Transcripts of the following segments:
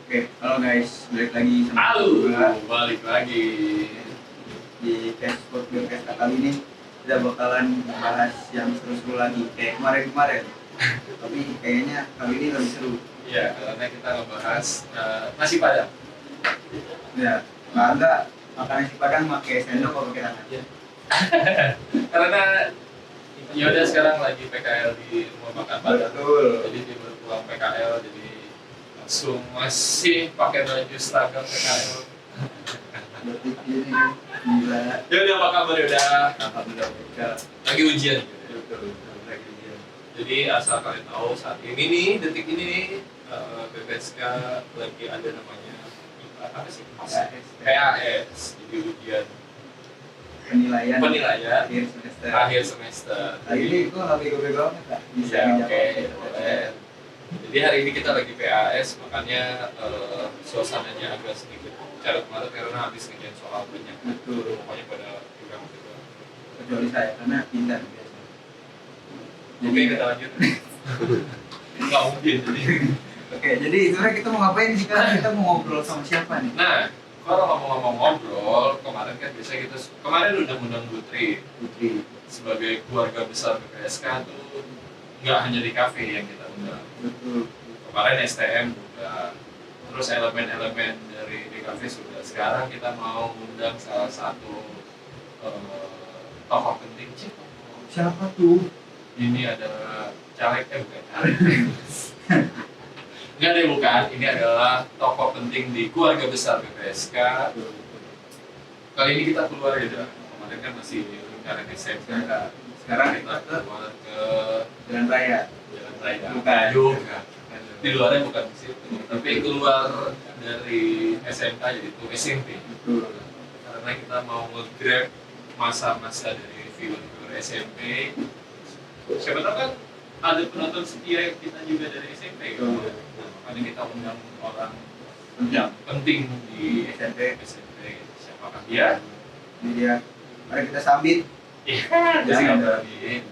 Oke, halo guys, balik lagi sama Halo, gua balik lagi. di Cashpot Podcast kali ini kita bakalan bahas yang seru-seru lagi kayak kemarin-kemarin. Tapi kayaknya kali ini lebih seru. Iya, karena kita ngebahas nasi padang. Ya, enggak makan nasi padang pakai sendok atau pakai tangan. Karena Yoda sekarang lagi PKL di rumah makan padang. Betul. Jadi dia baru pulang PKL, jadi langsung masih pakai baju seragam PKL. Berarti ini gila. Yoda, apa kabar Yoda? Alhamdulillah. Lagi ujian. Betul. Lagi dia. Jadi asal kalian tahu saat ini nih, detik ini nih, BPSK lagi ada namanya apa sih? PAS. Jadi ujian penilaian penilaian akhir semester. Hari ini gua nggak bego-bego banget lah. Bisa Ya, dijawab. oke, boleh. Jadi hari ini kita lagi PAS, makanya suasananya agak sedikit carut marut karena habis ngerjain soal banyak. Betul. Pokoknya pada juga gitu. Kecuali saya karena pindah biasa. Oke, kita lanjut. Nggak mungkin jadi. Oke, jadi sebenarnya kita mau ngapain sih sekarang? Kita mau ngobrol sama siapa nih? Nah, kalau ngomong-ngomong ngobrol, kemarin kan biasanya kita kemarin undang-undang Putri Putri. sebagai keluarga besar BPSK tuh nggak hanya di kafe yang kita undang. Betul. Kemarin STM juga, terus elemen-elemen dari DKV sudah. Sekarang kita mau undang salah satu tokoh penting. Siapa tuh? Ini adalah caleg, bukan caleg. Enggak deh, bukan. Ini adalah tokoh penting di keluarga besar BPSK. Kali ini kita keluar ya, dah. Kemarin kan masih lingkaran SMK. Sekarang Kita keluar ke Jalan Raya. Jalan Raya. Bukan. Juga. Di luarnya bukan di situ, tapi keluar dari SMK jadi itu SMP. Betul. Karena kita mau nge-grab masa-masa dari viewer SMP. Siapa tahu kan ada penonton setia kita juga dari SMP kan? Betul. Nah, makanya kita undang orang yang penting di SMP. SMP. Siapakah dia? Ini dia. Mari kita sambit. Iya, dia sih nggak berani.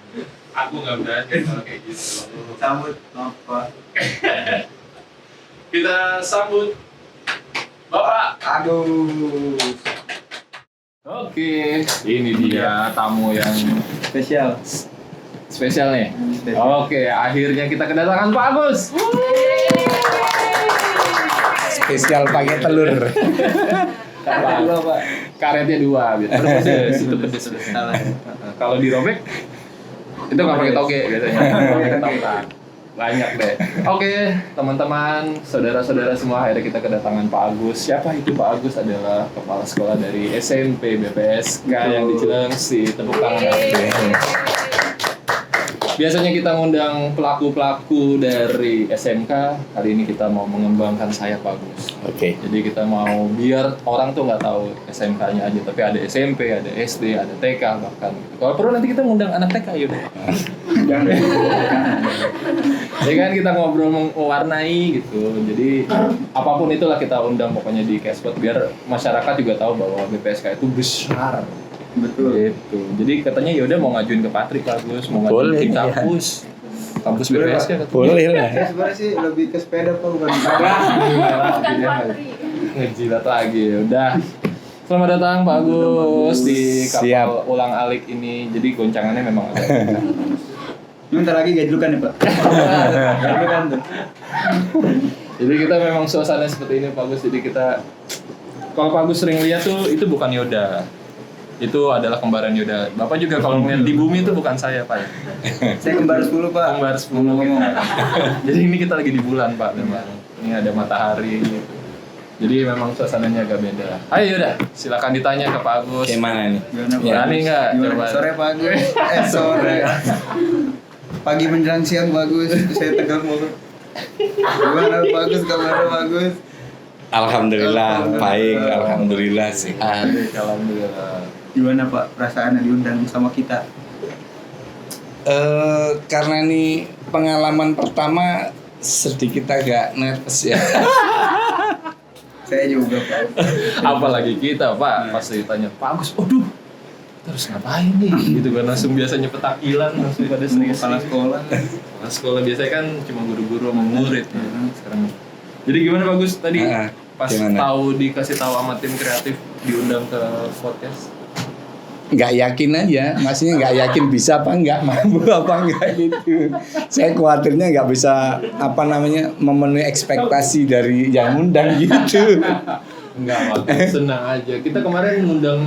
Aku nggak berani kalau kayak gitu. Sambut apa? Kita sambut Bapak. Aduh. Oke, ini dia tamu yang Spesial. spesial nih. Spesial. Oke, akhirnya kita kedatangan Pak Agus. Spesial pakai telur. Karetnya dua, Pak. Karetnya 2, biar pedes, itu pedes. Salah. Kalau dirobek itu nggak pakai toge biasanya, pakai ketoprak. Banyak deh. Oke, teman-teman, saudara-saudara semua, akhirnya kita kedatangan Pak Agus. Siapa itu Pak Agus? Adalah kepala sekolah dari SMP BPSK yang di Cilengsi. Tepuk tangan. Biasanya kita ngundang pelaku-pelaku dari SMK. Kali ini kita mau mengembangkan sayap Pak Agus. Oke. Jadi kita mau biar orang tuh nggak tahu SMK-nya aja, tapi ada SMP, ada SD, ada TK bahkan. Kalau perlu nanti kita ngundang anak TK yaudah. Jangan. Ya kan kita ngobrol mewarnai gitu. Jadi apapun itulah kita undang pokoknya di Cashpot biar masyarakat juga tahu bahwa BPSK itu besar. Betul. Gitu. Jadi katanya yaudah mau ngajuin ke Patrik Bagus, mau ngajuin Boleh, ke iya. kampus BPSK katanya. Boleh lah. Ya sebenarnya sih lebih ke sepeda, Pak, bukan Ngejilat lagi ya udah. Selamat datang Pak Agus di kapal Siap. ulang alik ini. Jadi goncangannya memang agak kencang. Bentar lagi gajlukan ya, Pak. Gajlukan tuh. Jadi kita memang suasana seperti ini Pak Agus. Jadi kita kalau Pak Agus sering lihat tuh itu bukan Yoda. Itu adalah kembaran Yoda. Bapak juga kalau ngeliat di bumi itu bukan saya Pak. Saya kembar 10, Pak. Kembar 10 Ngomong-ngomong. Jadi ini kita lagi di bulan Pak memang. Ini ada matahari gitu. Jadi memang suasananya agak beda. Ayo Yoda, silakan ditanya ke Pak Agus. Gimana nih? Gimana, Pak? Berani nggak? Gimana? Coba. Sore, Pak Agus. Sore. Pagi menjelang siang, bagus. Saya tegang banget. Gimana, Pak Agus? Kabarnya, Pak Agus? Alhamdulillah baik, alhamdulillah sehat. Alhamdulillah. Gimana, Pak, perasaannya diundang sama kita? Karena ini pengalaman pertama sedikit agak nervous ya. Saya juga, Pak. Apalagi kita Pak, pas ditanya Pak Agus, aduh terus ngapain nih? Gitu kan langsung biasanya petakilan langsung pada serius. Kepala sekolah. Kepala sekolah biasanya kan cuma guru-guru sama murid ya. Sekarang Jadi gimana Bagus tadi pas gimana? dikasih tahu sama tim kreatif diundang ke podcast? Nggak yakin aja, maksudnya nggak yakin bisa apa nggak, mampu apa nggak gitu. Saya khawatirnya nggak bisa memenuhi ekspektasi dari yang undang gitu. Enggak, Bagus. Senang aja. Kita kemarin ngundang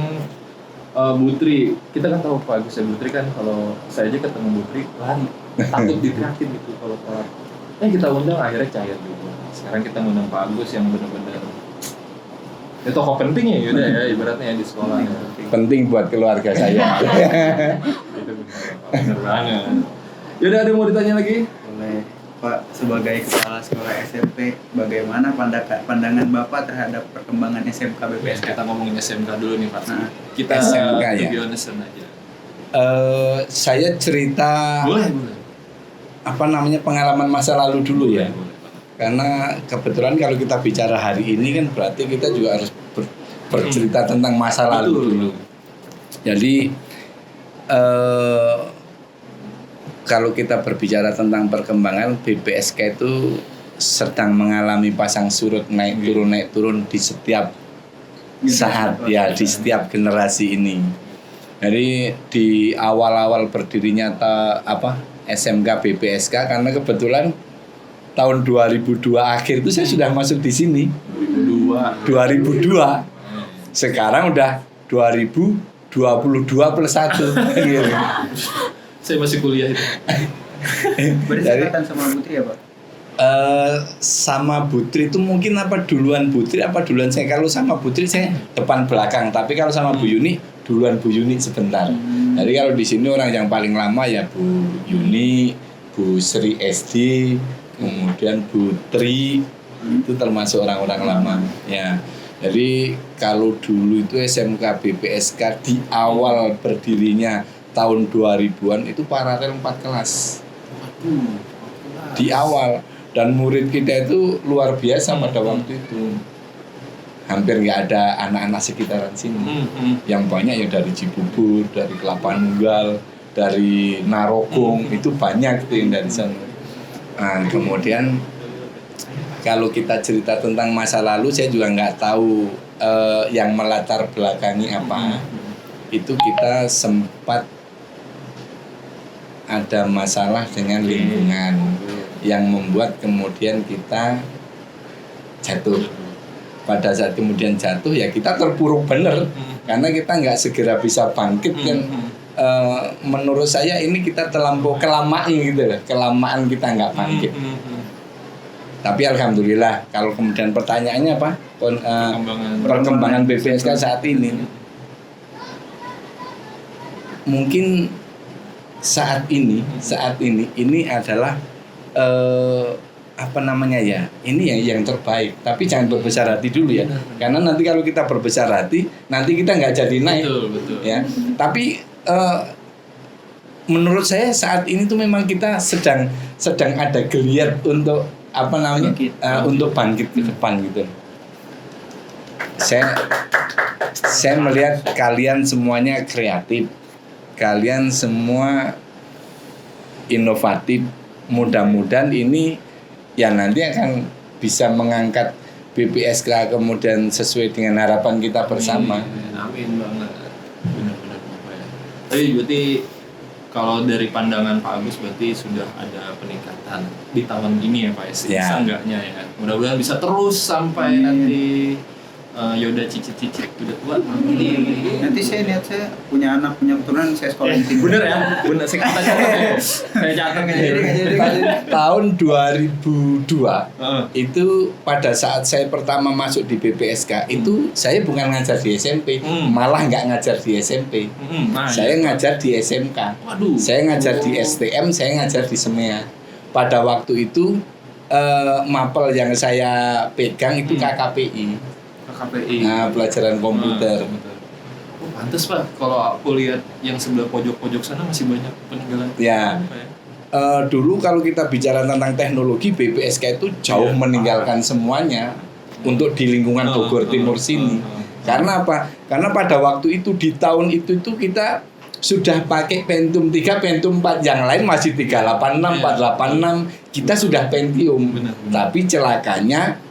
Butri. Kita kan tahu Pak Agus ya, Butri kan kalau saya aja ketemu Butri lari, takut diteriakin gitu kalau telat. Kita undang akhirnya cair gitu. Sekarang kita ngundang Pak Agus yang benar-benar itu tokoh penting ya, yaudah ya ibaratnya di sekolah ya. Penting buat keluarga saya. Itu benar banget. Yaudah, ada mau ditanya lagi? Boleh. Pak, sebagai kepala sekolah SMP, bagaimana pandangan Bapak terhadap perkembangan SMK BPSK? Kita ngomongin SMK dulu nih Pak. Nah, Kita SMK to ya? be honest aja. Saya cerita Boleh. pengalaman masa lalu dulu ya. Boleh. Karena kebetulan kalau kita bicara hari ini kan berarti kita juga harus bercerita tentang masa lalu dulu. Jadi kalau kita berbicara tentang perkembangan BPSK itu sedang mengalami pasang surut naik turun di setiap saat ya, di setiap generasi ini. Jadi di awal-awal berdirinya SMK BPSK, karena kebetulan tahun 2002 akhir itu saya sudah masuk di sini. 2002. Sekarang udah 2022 plus 1. Saya masih kuliah itu. Berdekatan sama Putri ya Pak? Sama Putri itu mungkin duluan Putri duluan saya. Kalau sama Putri saya depan belakang, tapi kalau sama Bu Yuni duluan Bu Yuni sebentar. Jadi kalau di sini orang yang paling lama ya Bu Yuni, Bu Sri SD, kemudian Bu Tri, itu termasuk orang-orang lama ya. Jadi kalau dulu itu SMK BPSK di awal berdirinya tahun 2000-an itu paralel 4 kelas. Di awal, dan murid kita itu luar biasa pada waktu itu. Hampir nggak ada anak-anak sekitaran sini. Yang banyak ya dari Cibubur, dari Kelapa Nunggal, dari Narogong, itu banyak tuh yang dari sana. Nah, kemudian kalau kita cerita tentang masa lalu, saya juga nggak tahu yang melatar belakangi apa. Itu kita sempat ada masalah dengan lingkungan yang membuat kemudian kita jatuh. Pada saat kemudian jatuh ya kita terpuruk bener, karena kita nggak segera bisa bangkit kan. Menurut saya ini kita terlampau kelamaan gitu loh, kelamaan kita nggak bangkit. Tapi alhamdulillah, kalau kemudian pertanyaannya apa? Perkembangan BPSK saat ini. Mungkin saat ini ini adalah ini yang terbaik. Tapi jangan berbesar hati dulu ya, karena nanti kalau kita berbesar hati, nanti kita nggak jadi naik. Betul. Ya. Tapi menurut saya saat ini tuh memang kita sedang ada geliat untuk untuk bangkit ke depan gitu. Saya melihat kalian semuanya kreatif, kalian semua inovatif. Mudah-mudahan ini ya nanti akan bisa mengangkat BPSK kemudian sesuai dengan harapan kita bersama. Amin banget. Benar-benar Bapak ya. Tapi berarti kalau dari pandangan Pak Agus berarti sudah ada peningkatan di tahun ini ya Pak ya. Seenggaknya ya. Mudah-mudahan bisa terus sampai nanti Yoda cicit-cicit udah tua. Nanti saya punya anak, punya keturunan, saya sekolahin sini. Bener ya? Bener, saya catat ya. Saya catat ya. Tahun 2002 itu pada saat saya pertama masuk di BPSK itu saya bukan ngajar di SMP, malah nggak ngajar di SMP. Saya ngajar di SMK. Waduh. Saya ngajar di STM, saya ngajar di SEMEA. Pada waktu itu mapel yang saya pegang itu KKPI. Nah, pelajaran komputer. Oh, pantes Pak, kalau aku lihat yang sebelah pojok-pojok sana masih banyak peninggalan. Ya. Dulu kalau kita bicara tentang teknologi, BPSK itu jauh meninggalkan semuanya untuk di lingkungan Bogor Timur sini. Karena apa? Karena pada waktu itu di tahun itu kita sudah pakai Pentium 3, Pentium 4, yang lain masih 386, 486, kita sudah Pentium. Benar. Tapi celakanya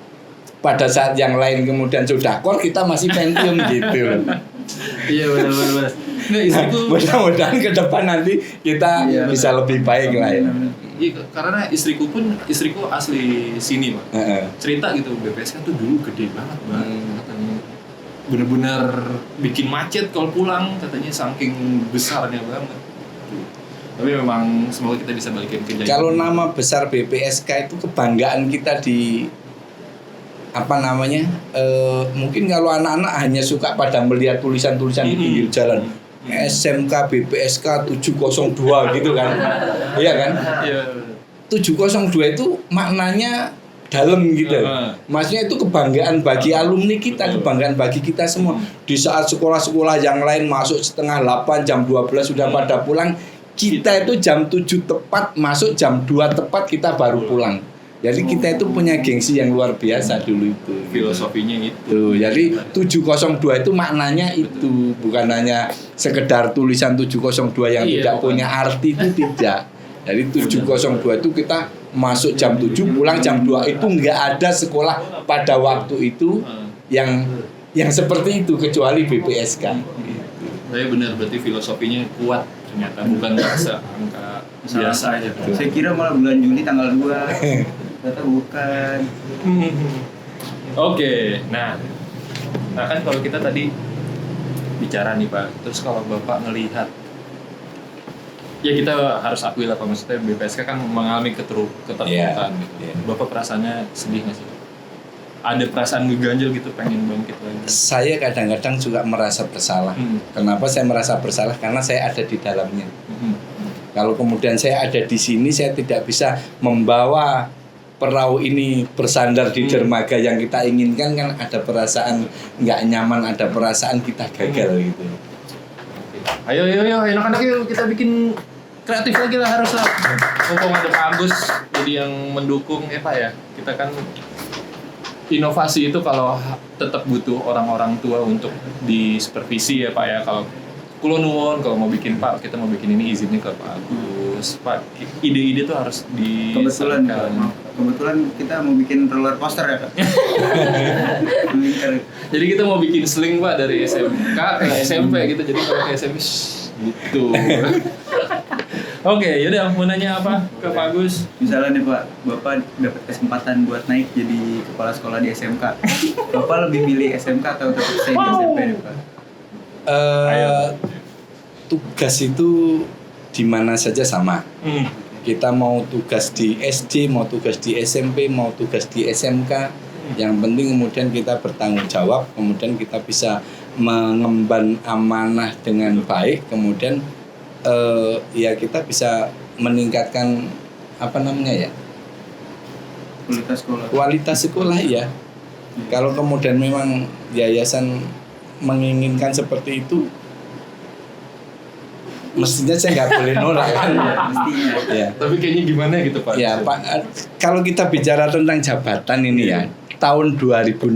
pada saat yang lain kemudian sudah core kita masih Pentium gitu. Iya benar. Nggak, istriku Mudah-mudahan ke depan nanti kita Iya, bisa lebih baik lah ya. iya, karena istriku asli sini Pak. Cerita gitu BPSK tuh dulu gede banget katanya. Bener-bener bikin macet kalau pulang katanya saking besarnya banget. Tapi memang semoga kita bisa balikin ke jalan. Kalau nama besar BPSK itu kebanggaan kita di apa namanya? Mungkin kalau anak-anak hanya suka pada melihat tulisan-tulisan di pinggir jalan. SMK BPSK 702 gitu kan. Iya kan? Iya. 702 itu maknanya dalam gitu. Maksudnya itu kebanggaan bagi alumni kita, kebanggaan bagi kita semua. Di saat sekolah-sekolah yang lain masuk setengah 8, jam 12 sudah pada pulang, kita itu jam 7 tepat masuk, jam 2 tepat kita baru pulang. Jadi kita itu punya gengsi yang luar biasa dulu itu. Filosofinya itu. Tuh, jadi 702 itu maknanya itu, bukan hanya sekedar tulisan 702 yang Iya, tidak bukan. punya arti itu tidak. Jadi 702 itu kita masuk jam 7 pulang jam 2 itu nggak ada sekolah pada waktu itu yang seperti itu kecuali BPSK. Saya benar berarti filosofinya kuat ternyata bukan angka biasa aja. Saya kira malah bulan Juni tanggal 2. Ternyata bukan. Oke, nah kan kalau kita tadi bicara nih Pak, terus kalau Bapak ngelihat, ya kita harus akui lah Pak, maksudnya BPSK kan mengalami keterpurukan gitu. Iya. Bapak perasaannya sedih nggak sih? Ada perasaan ngeganjel gitu, pengen bangkit lagi? Saya kadang-kadang juga merasa bersalah. Kenapa saya merasa bersalah? Karena saya ada di dalamnya. Kalau kemudian saya ada di sini, saya tidak bisa membawa perahu ini bersandar di dermaga yang kita inginkan, kan ada perasaan nggak nyaman, ada perasaan kita gagal gitu. Ayo anak-anak yuk kita bikin kreatif lagi lah, harus lah. Mumpung ada Pak Agus jadi yang mendukung ya Pak ya. Kita kan inovasi itu kalau tetap butuh orang-orang tua untuk disupervisi ya Pak ya. Kalau kulo nuwun kalau mau bikin Pak, kita mau bikin ini izinnya ke Pak Agus. Pak, ide-ide tuh harus Kebetulan kita mau bikin roller coaster ya Kak. Jadi kita mau bikin sling Pak dari SMK ke SMP gitu. Jadi kalau ke SMP gitu. Oke, yaudah mau nanya apa ke Pak Agus? Misalnya nih Pak, Bapak dapat kesempatan buat naik jadi kepala sekolah di SMK. Bapak lebih milih SMK atau tetap stay di SMP nih Pak? Tugas itu di mana saja sama. Kita mau tugas di SD, mau tugas di SMP, mau tugas di SMK, yang penting kemudian kita bertanggung jawab, kemudian kita bisa mengemban amanah dengan baik, kemudian ya kita bisa meningkatkan apa namanya ya, kualitas sekolah ya. Kalau kemudian memang yayasan menginginkan seperti itu, mestinya saya nggak boleh nolak kan. Mestinya. Ya. Tapi kayaknya gimana gitu Pak? Ya Pak, kalau kita bicara tentang jabatan ini ya, tahun 2006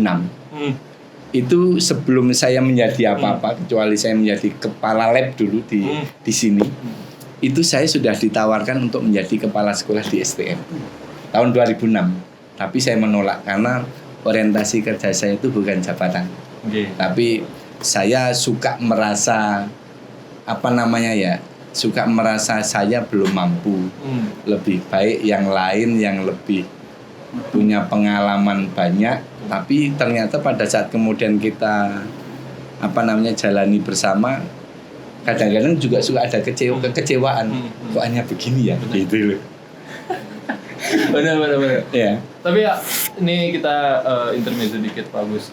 itu sebelum saya menjadi apa-apa, kecuali saya menjadi kepala lab dulu di sini, itu saya sudah ditawarkan untuk menjadi kepala sekolah di STM tahun 2006. Tapi saya menolak karena orientasi kerja saya itu bukan jabatan. Tapi saya suka merasa apa namanya ya, suka merasa saya belum mampu, lebih baik yang lain yang lebih punya pengalaman banyak. Tapi ternyata pada saat kemudian kita apa namanya jalani bersama, kadang-kadang juga suka ada kekecewaan. Kok hanya begini ya, gitu loh. Benar. Ya. Tapi ya, ini kita intermezzo dikit Pak Agus.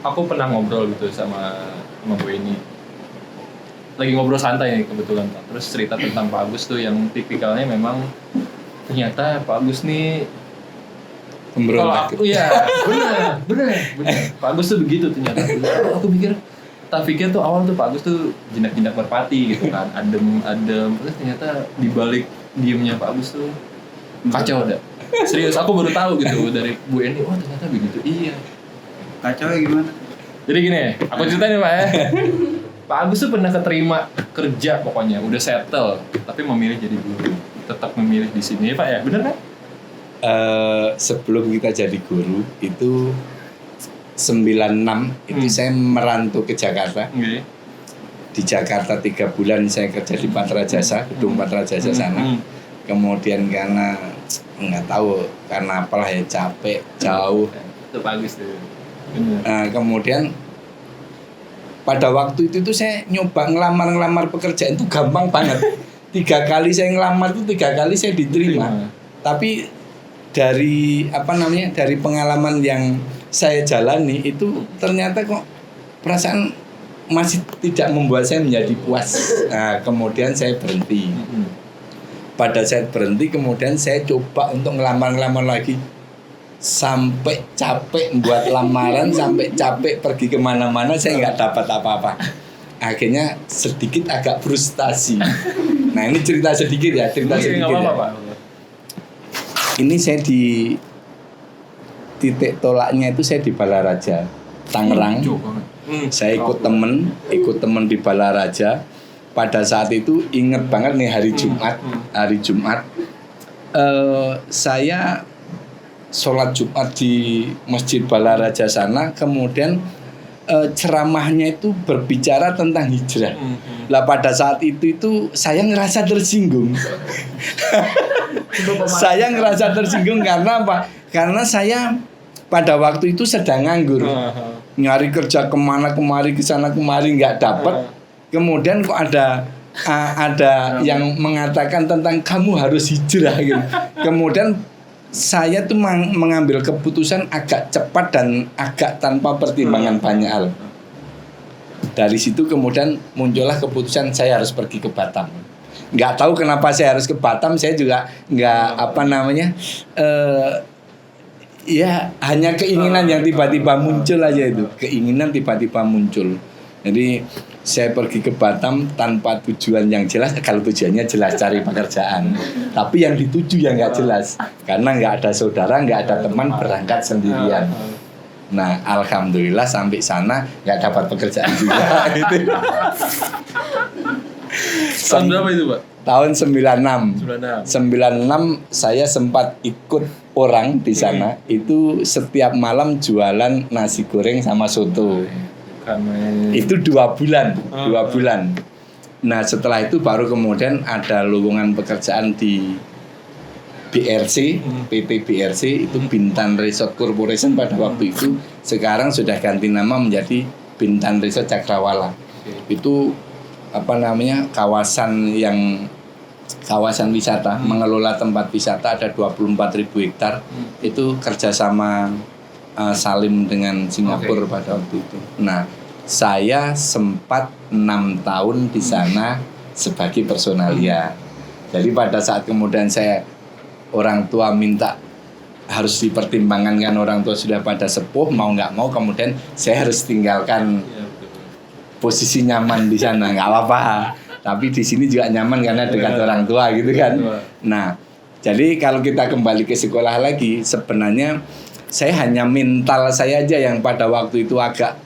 Aku pernah ngobrol gitu sama Bu Eni. Lagi ngobrol santai nih kebetulan Pak. Terus cerita tentang Pak Agus tuh yang tipikalnya memang ternyata Pak Agus nih kalau aku ya benar. Pak Agus tuh begitu ternyata. Aku pikir tuh awal tuh Pak Agus tuh jinak-jinak merpati gitu kan, adem. Terus ternyata dibalik diemnya Pak Agus tuh kacau dah. Serius, aku baru tahu gitu dari Bu Eni. Oh ternyata begitu. Iya. Kacau ya gimana? Jadi gini, aku ceritain nih Pak ya. Pak Agus tuh pernah keterima kerja pokoknya, udah settle, tapi memilih jadi guru. Tetap memilih di sini ya Pak ya, bener kan? Sebelum kita jadi guru itu 96 itu saya merantau ke Jakarta. Oke. Di Jakarta 3 bulan saya kerja di Patra Jasa, gedung Patra Jasa sana. Kemudian karena nggak tahu karena apalah ya, capek, jauh. Itu bagus tuh. Nah, kemudian pada waktu itu tuh saya nyoba ngelamar pekerjaan itu gampang banget. 3 kali saya ngelamar tuh 3 kali saya diterima. Tapi dari dari pengalaman yang saya jalani itu ternyata kok perasaan masih tidak membuat saya menjadi puas. Nah, kemudian saya berhenti. Pada saat berhenti kemudian saya coba untuk ngelamar lagi. Sampai capek buat lamaran, sampai capek pergi kemana-mana, saya nggak dapat apa-apa. Akhirnya sedikit agak frustasi. Nah, ini cerita sedikit ya, Ini saya di titik tolaknya itu saya di Balaraja, Tangerang. Saya ikut temen di Balaraja. Pada saat itu inget banget nih hari Jumat. Saya sholat Jumat di Masjid Balaraja sana, kemudian ceramahnya itu berbicara tentang hijrah. Lah pada saat itu saya ngerasa tersinggung. Saya ngerasa tersinggung karena apa? Karena saya pada waktu itu sedang nganggur, nyari kerja kemana kemari, kesana kemari nggak dapat. Kemudian kok ada yang mengatakan tentang kamu harus hijrah gitu. Kemudian saya tuh mengambil keputusan agak cepat dan agak tanpa pertimbangan banyak hal. Dari situ kemudian muncullah keputusan saya harus pergi ke Batam. Nggak tahu kenapa saya harus ke Batam, saya juga nggak ya hanya keinginan yang tiba-tiba muncul aja itu. Keinginan tiba-tiba muncul. Jadi saya pergi ke Batam tanpa tujuan yang jelas. Kalau tujuannya jelas cari pekerjaan, tapi yang dituju yang nggak jelas karena nggak ada saudara, nggak ada teman, berangkat sendirian. Nah, alhamdulillah sampai sana nggak dapat pekerjaan juga. Tahun berapa itu, Pak? Tahun 96 saya sempat ikut orang di sana. Itu setiap malam jualan nasi goreng sama soto. Itu 2 bulan. Nah, setelah itu baru kemudian ada lowongan pekerjaan di BRC, PT BRC, itu Bintan Resort Corporation pada waktu itu. Sekarang sudah ganti nama menjadi Bintan Resort Cakrawala. Itu kawasan wisata, mengelola tempat wisata, ada 24.000 hektar. Itu kerjasama Salim dengan Singapura pada waktu itu. Nah, saya sempat 6 tahun di sana sebagai personalia. Jadi pada saat kemudian orang tua minta harus dipertimbangkan, kan orang tua sudah pada sepuh, mau nggak mau kemudian saya harus tinggalkan posisi nyaman di sana. Nggak apa-apa, tapi di sini juga nyaman karena dekat orang tua gitu kan. Nah, jadi kalau kita kembali ke sekolah lagi, sebenarnya saya hanya mental saya aja yang pada waktu itu agak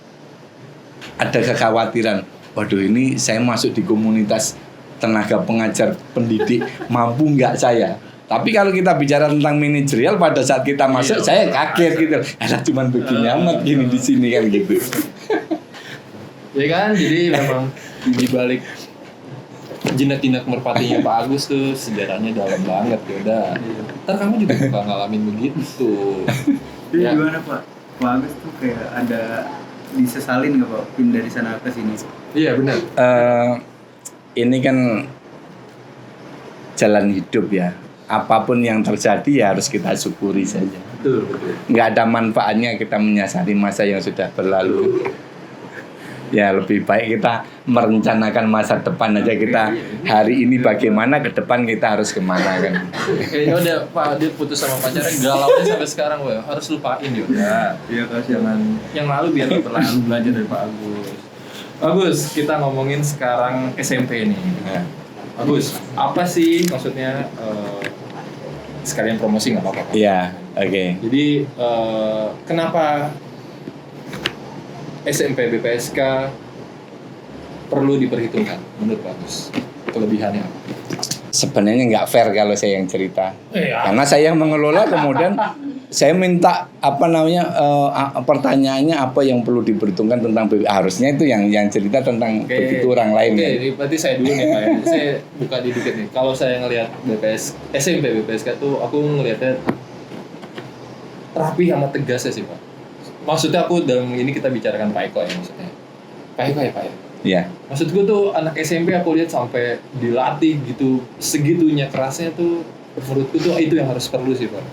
ada kekhawatiran. Waduh, ini saya masuk di komunitas tenaga pengajar pendidik, mampu nggak saya? Tapi kalau kita bicara tentang manajerial, pada saat kita masuk saya kaget gitu. Ada cuman begini amat gini di sini kan gitu. Ya kan, jadi memang di balik jinak-jinak merpatinya Pak Agus tuh sejarahnya dalam banget ya udah. Ntar kamu juga bakal ngalamin begitu. Jadi gimana Pak? Pak Agus tuh kayak ada disesalin nggak Pak pindah dari sana ke sini? Iya benar. Ini kan jalan hidup ya. Apapun yang terjadi ya harus kita syukuri saja. Betul. Nggak ada manfaatnya kita menyesali masa yang sudah berlalu. Ya lebih baik kita merencanakan masa depan aja, kita hari ini bagaimana, ke depan kita harus kemana kan. Kayaknya udah Pak dia putus sama pacarnya, galaunya sampai sekarang woy. Harus lupain ya. Iya kan, jangan yang lalu biar nggak berlalu, belajar dari Pak Agus. Agus, kita ngomongin sekarang SMP nih. Nah. Agus, apa sih maksudnya sekalian promosi nggak apa-apa? Iya, oke. Jadi kenapa SMP BPSK perlu diperhitungkan menurut Pak Agus? Kelebihannya apa? Sebenarnya nggak fair kalau saya yang cerita. Karena saya yang mengelola, kemudian saya minta pertanyaannya apa yang perlu diperhitungkan tentang harusnya itu yang cerita tentang begitu orang lain. Oke, kan? ini berarti saya dulu nih Pak. Saya buka dikit nih. Kalau saya ngelihat SMP BPSK tuh aku ngelihatnya rapi sama tegas ya sih Pak. Maksudnya aku dalam ini kita bicarakan Pak Eko ya maksudnya. Pak Eko ya Pak ya. Iya. Maksud gue tuh anak SMP aku lihat sampai dilatih gitu segitunya kerasnya tuh menurutku tuh itu yang harus perlu sih Pak.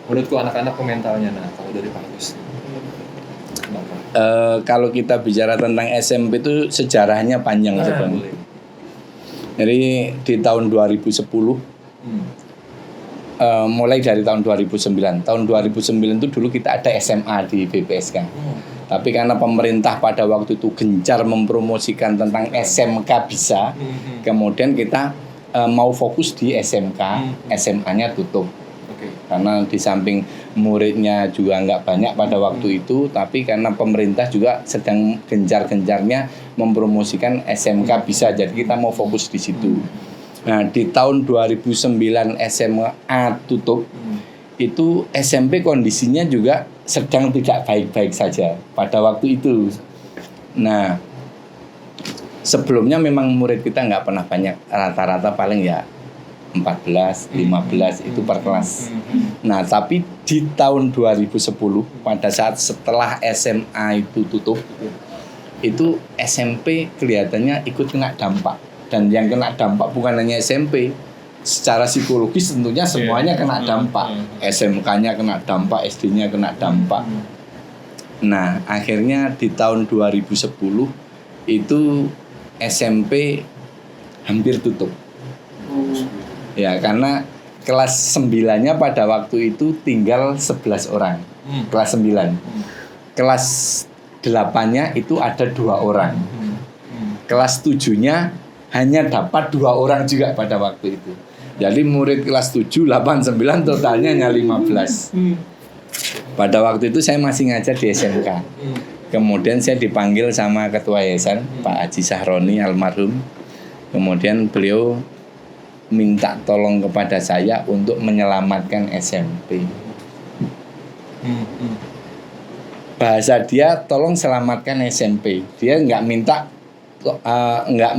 Menurutku anak-anak mentalnya. Nah kalau dari Pak Agus kenapa? Kalau kita bicara tentang SMP itu sejarahnya panjang sebenarnya. Boleh. Jadi di tahun 2010 mulai dari tahun 2009. Tahun 2009 itu dulu kita ada SMA di BPSK. Tapi karena pemerintah pada waktu itu gencar mempromosikan tentang SMK bisa, kemudian kita mau fokus di SMK, SMA-nya tutup. Karena di samping muridnya juga nggak banyak pada waktu itu, tapi karena pemerintah juga sedang gencar-gencarnya mempromosikan SMK bisa, jadi kita mau fokus di situ. Nah di tahun 2009 SMA tutup, itu SMP kondisinya juga sedang tidak baik-baik saja pada waktu itu. Nah sebelumnya memang murid kita nggak pernah banyak, rata-rata paling ya 14, 15 itu per kelas. Nah, tapi di tahun 2010 pada saat setelah SMA itu tutup, itu SMP kelihatannya ikut kena dampak. Dan yang kena dampak bukan hanya SMP, secara psikologis tentunya semuanya kena dampak. SMK-nya kena dampak, SD-nya kena dampak. Nah, akhirnya di tahun 2010 itu SMP hampir tutup. Ya, karena kelas 9-nya pada waktu itu tinggal 11 orang. Kelas 9. Kelas 8-nya itu ada 2 orang. Kelas 7-nya hanya dapat 2 orang juga pada waktu itu. Jadi murid kelas 7, 8, 9 totalnya hanya 15. Pada waktu itu saya masih ngajar di SMK. Kemudian saya dipanggil sama ketua yayasan Pak Haji Sahroni almarhum. Kemudian beliau minta tolong kepada saya untuk menyelamatkan SMP. Bahasa dia tolong selamatkan SMP. Dia nggak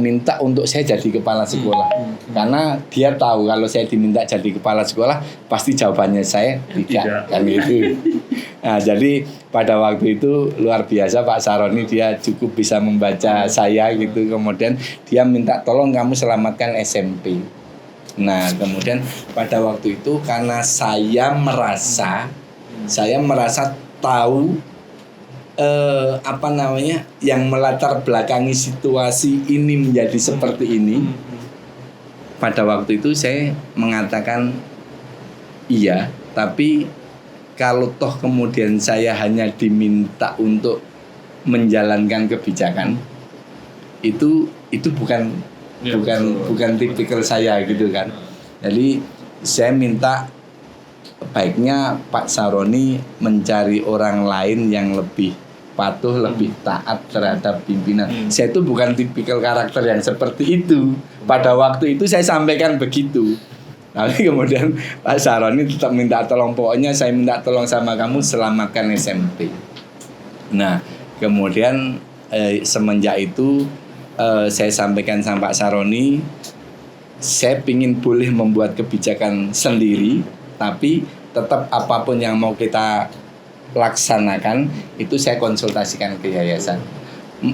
minta untuk saya jadi kepala sekolah. Karena dia tahu kalau saya diminta jadi kepala sekolah pasti jawabannya saya tidak. Kan itu. Nah, jadi pada waktu itu luar biasa Pak Saroni, dia cukup bisa membaca saya gitu. Kemudian dia minta tolong kamu selamatkan SMP. Nah, kemudian pada waktu itu karena saya merasa tahu yang melatar belakangi situasi ini menjadi seperti ini. Pada waktu itu saya mengatakan iya, tapi kalau toh kemudian saya hanya diminta untuk menjalankan kebijakan, itu bukan tipikal saya gitu kan. Jadi saya minta baiknya Pak Saroni mencari orang lain yang lebih patuh, lebih taat terhadap pimpinan. Saya itu bukan tipikal karakter yang seperti itu. Pada waktu itu saya sampaikan begitu. Tapi kemudian Pak Saroni tetap minta tolong, pokoknya saya minta tolong sama kamu selamatkan SMP. Nah, kemudian semenjak itu saya sampaikan sama Pak Saroni, saya ingin boleh membuat kebijakan sendiri, tapi tetap apapun yang mau kita laksanakan itu saya konsultasikan ke yayasan.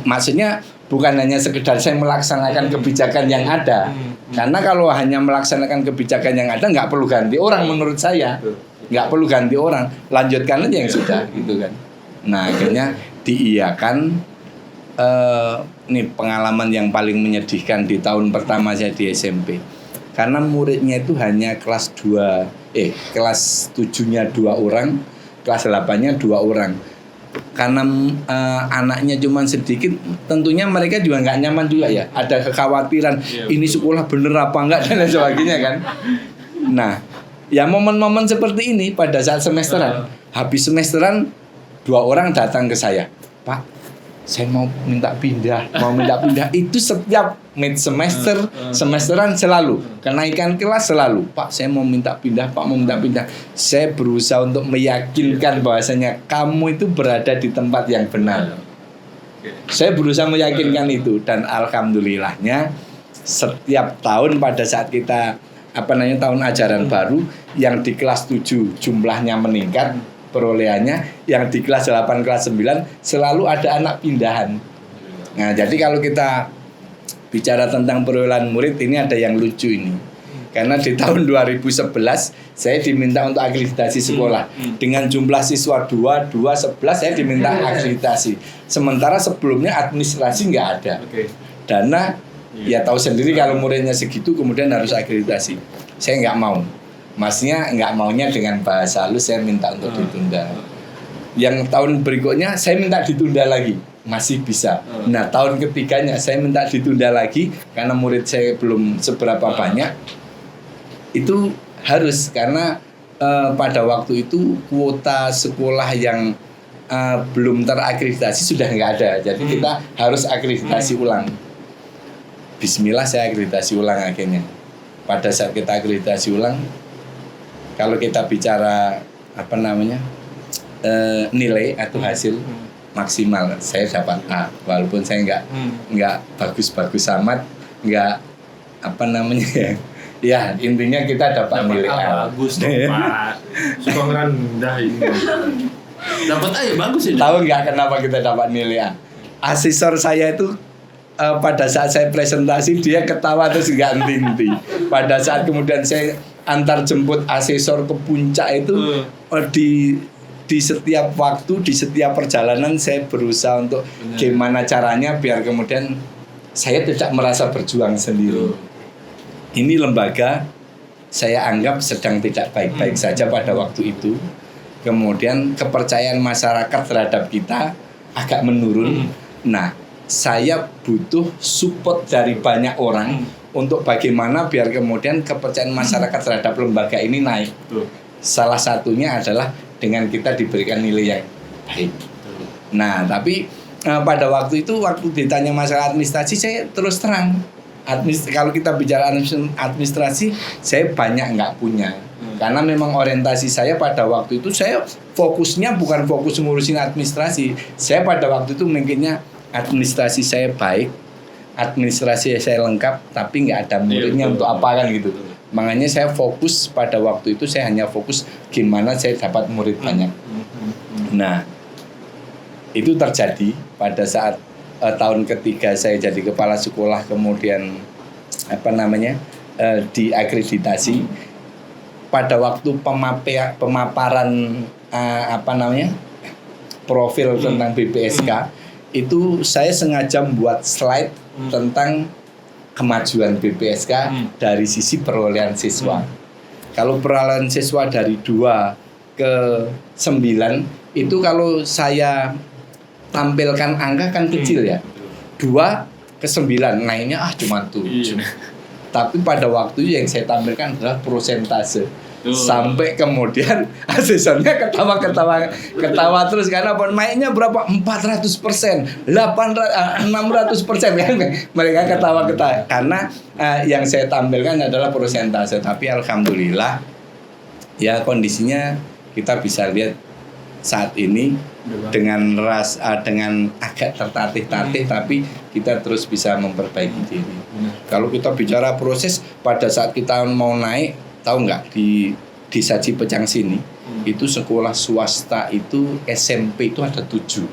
Maksudnya bukan hanya sekedar saya melaksanakan kebijakan yang ada, karena kalau hanya melaksanakan kebijakan yang ada nggak perlu ganti orang menurut saya, nggak perlu ganti orang, lanjutkan aja yang sudah gitu kan. Nah akhirnya diiyakan. Ini pengalaman yang paling menyedihkan di tahun pertama saya di SMP, karena muridnya itu hanya kelas 7-nya 2 orang, kelas 8-nya 2 orang. Karena anaknya cuma sedikit, tentunya mereka juga nggak nyaman juga ya. Ada kekhawatiran ini sekolah bener apa enggak dan lain sebagainya kan. Nah, ya momen-momen seperti ini pada saat semesteran, habis semesteran 2 orang datang ke saya, Pak, saya mau minta pindah itu setiap mid semester semesteran selalu kenaikan kelas selalu Pak saya mau minta pindah saya berusaha untuk meyakinkan bahwasanya kamu itu berada di tempat yang benar. Saya berusaha meyakinkan itu dan alhamdulillahnya setiap tahun pada saat kita tahun ajaran baru yang di kelas 7 jumlahnya meningkat perolehannya, yang di kelas 8, kelas 9 selalu ada anak pindahan. Nah, jadi kalau kita bicara tentang perolehan murid ini ada yang lucu ini. Karena di tahun 2011 saya diminta untuk akreditasi sekolah. Dengan jumlah siswa 211 saya diminta akreditasi. Sementara sebelumnya administrasi nggak ada. Dana ya tahu sendiri kalau muridnya segitu kemudian harus akreditasi. Saya nggak mau. Masnya nggak maunya dengan bahasa halus saya minta untuk ditunda. Yang tahun berikutnya saya minta ditunda lagi, masih bisa. Nah tahun ketiganya saya minta ditunda lagi karena murid saya belum seberapa banyak. Itu harus karena pada waktu itu kuota sekolah yang belum terakreditasi sudah nggak ada. Jadi kita harus akreditasi ulang. Bismillah saya akreditasi ulang akhirnya. Pada saat kita akreditasi ulang, kalau kita bicara nilai atau hasil maksimal saya dapat A walaupun saya nggak bagus-bagus amat nggak ya intinya kita dapat nilai A. Bagus dong Pak, suka rendah ini. Dapat A ya bagus ya. Tahu nggak kenapa kita dapat nilai A? Asesor saya itu pada saat saya presentasi dia ketawa terus nggak henti. Pada saat kemudian saya antar jemput asesor ke puncak itu di setiap waktu, di setiap perjalanan saya berusaha untuk gimana caranya biar kemudian saya tidak merasa berjuang sendiri. Ini lembaga saya anggap sedang tidak baik-baik saja pada waktu itu. Kemudian kepercayaan masyarakat terhadap kita agak menurun. Nah, saya butuh support dari banyak orang untuk bagaimana biar kemudian kepercayaan masyarakat terhadap lembaga ini naik. Salah satunya adalah dengan kita diberikan nilai yang baik. Nah, tapi pada waktu itu waktu ditanya masalah administrasi saya terus terang. Kalau kita bicara administrasi saya banyak nggak punya. Karena memang orientasi saya pada waktu itu saya fokusnya bukan fokus ngurusin administrasi. Saya pada waktu itu mungkinnya administrasi saya baik, administrasi saya lengkap, tapi nggak ada muridnya untuk apa kan gitu. Makanya saya fokus pada waktu itu saya hanya fokus gimana saya dapat murid banyak. Nah, itu terjadi pada saat tahun ketiga saya jadi kepala sekolah kemudian diakreditasi. Pada waktu pemaparan profil tentang BPSK itu saya sengaja membuat slide tentang kemajuan BPSK dari sisi perolehan siswa. Kalau perolehan siswa dari 2 ke 9 itu kalau saya tampilkan angka kan kecil ya. 2 ke 9 naiknya cuma 7. Tapi pada waktu yang saya tampilkan adalah persentase. Sampai kemudian asesornya ketawa terus karena naiknya berapa 400%, 600% kan mereka ketawa karena yang saya tampilkan adalah persentase. Tapi alhamdulillah ya kondisinya kita bisa lihat saat ini dengan dengan agak tertatih-tatih tapi kita terus bisa memperbaiki diri. Kalau kita bicara proses pada saat kita mau naik, tahu nggak di Saji Pecang sini itu sekolah swasta itu SMP itu ada 7.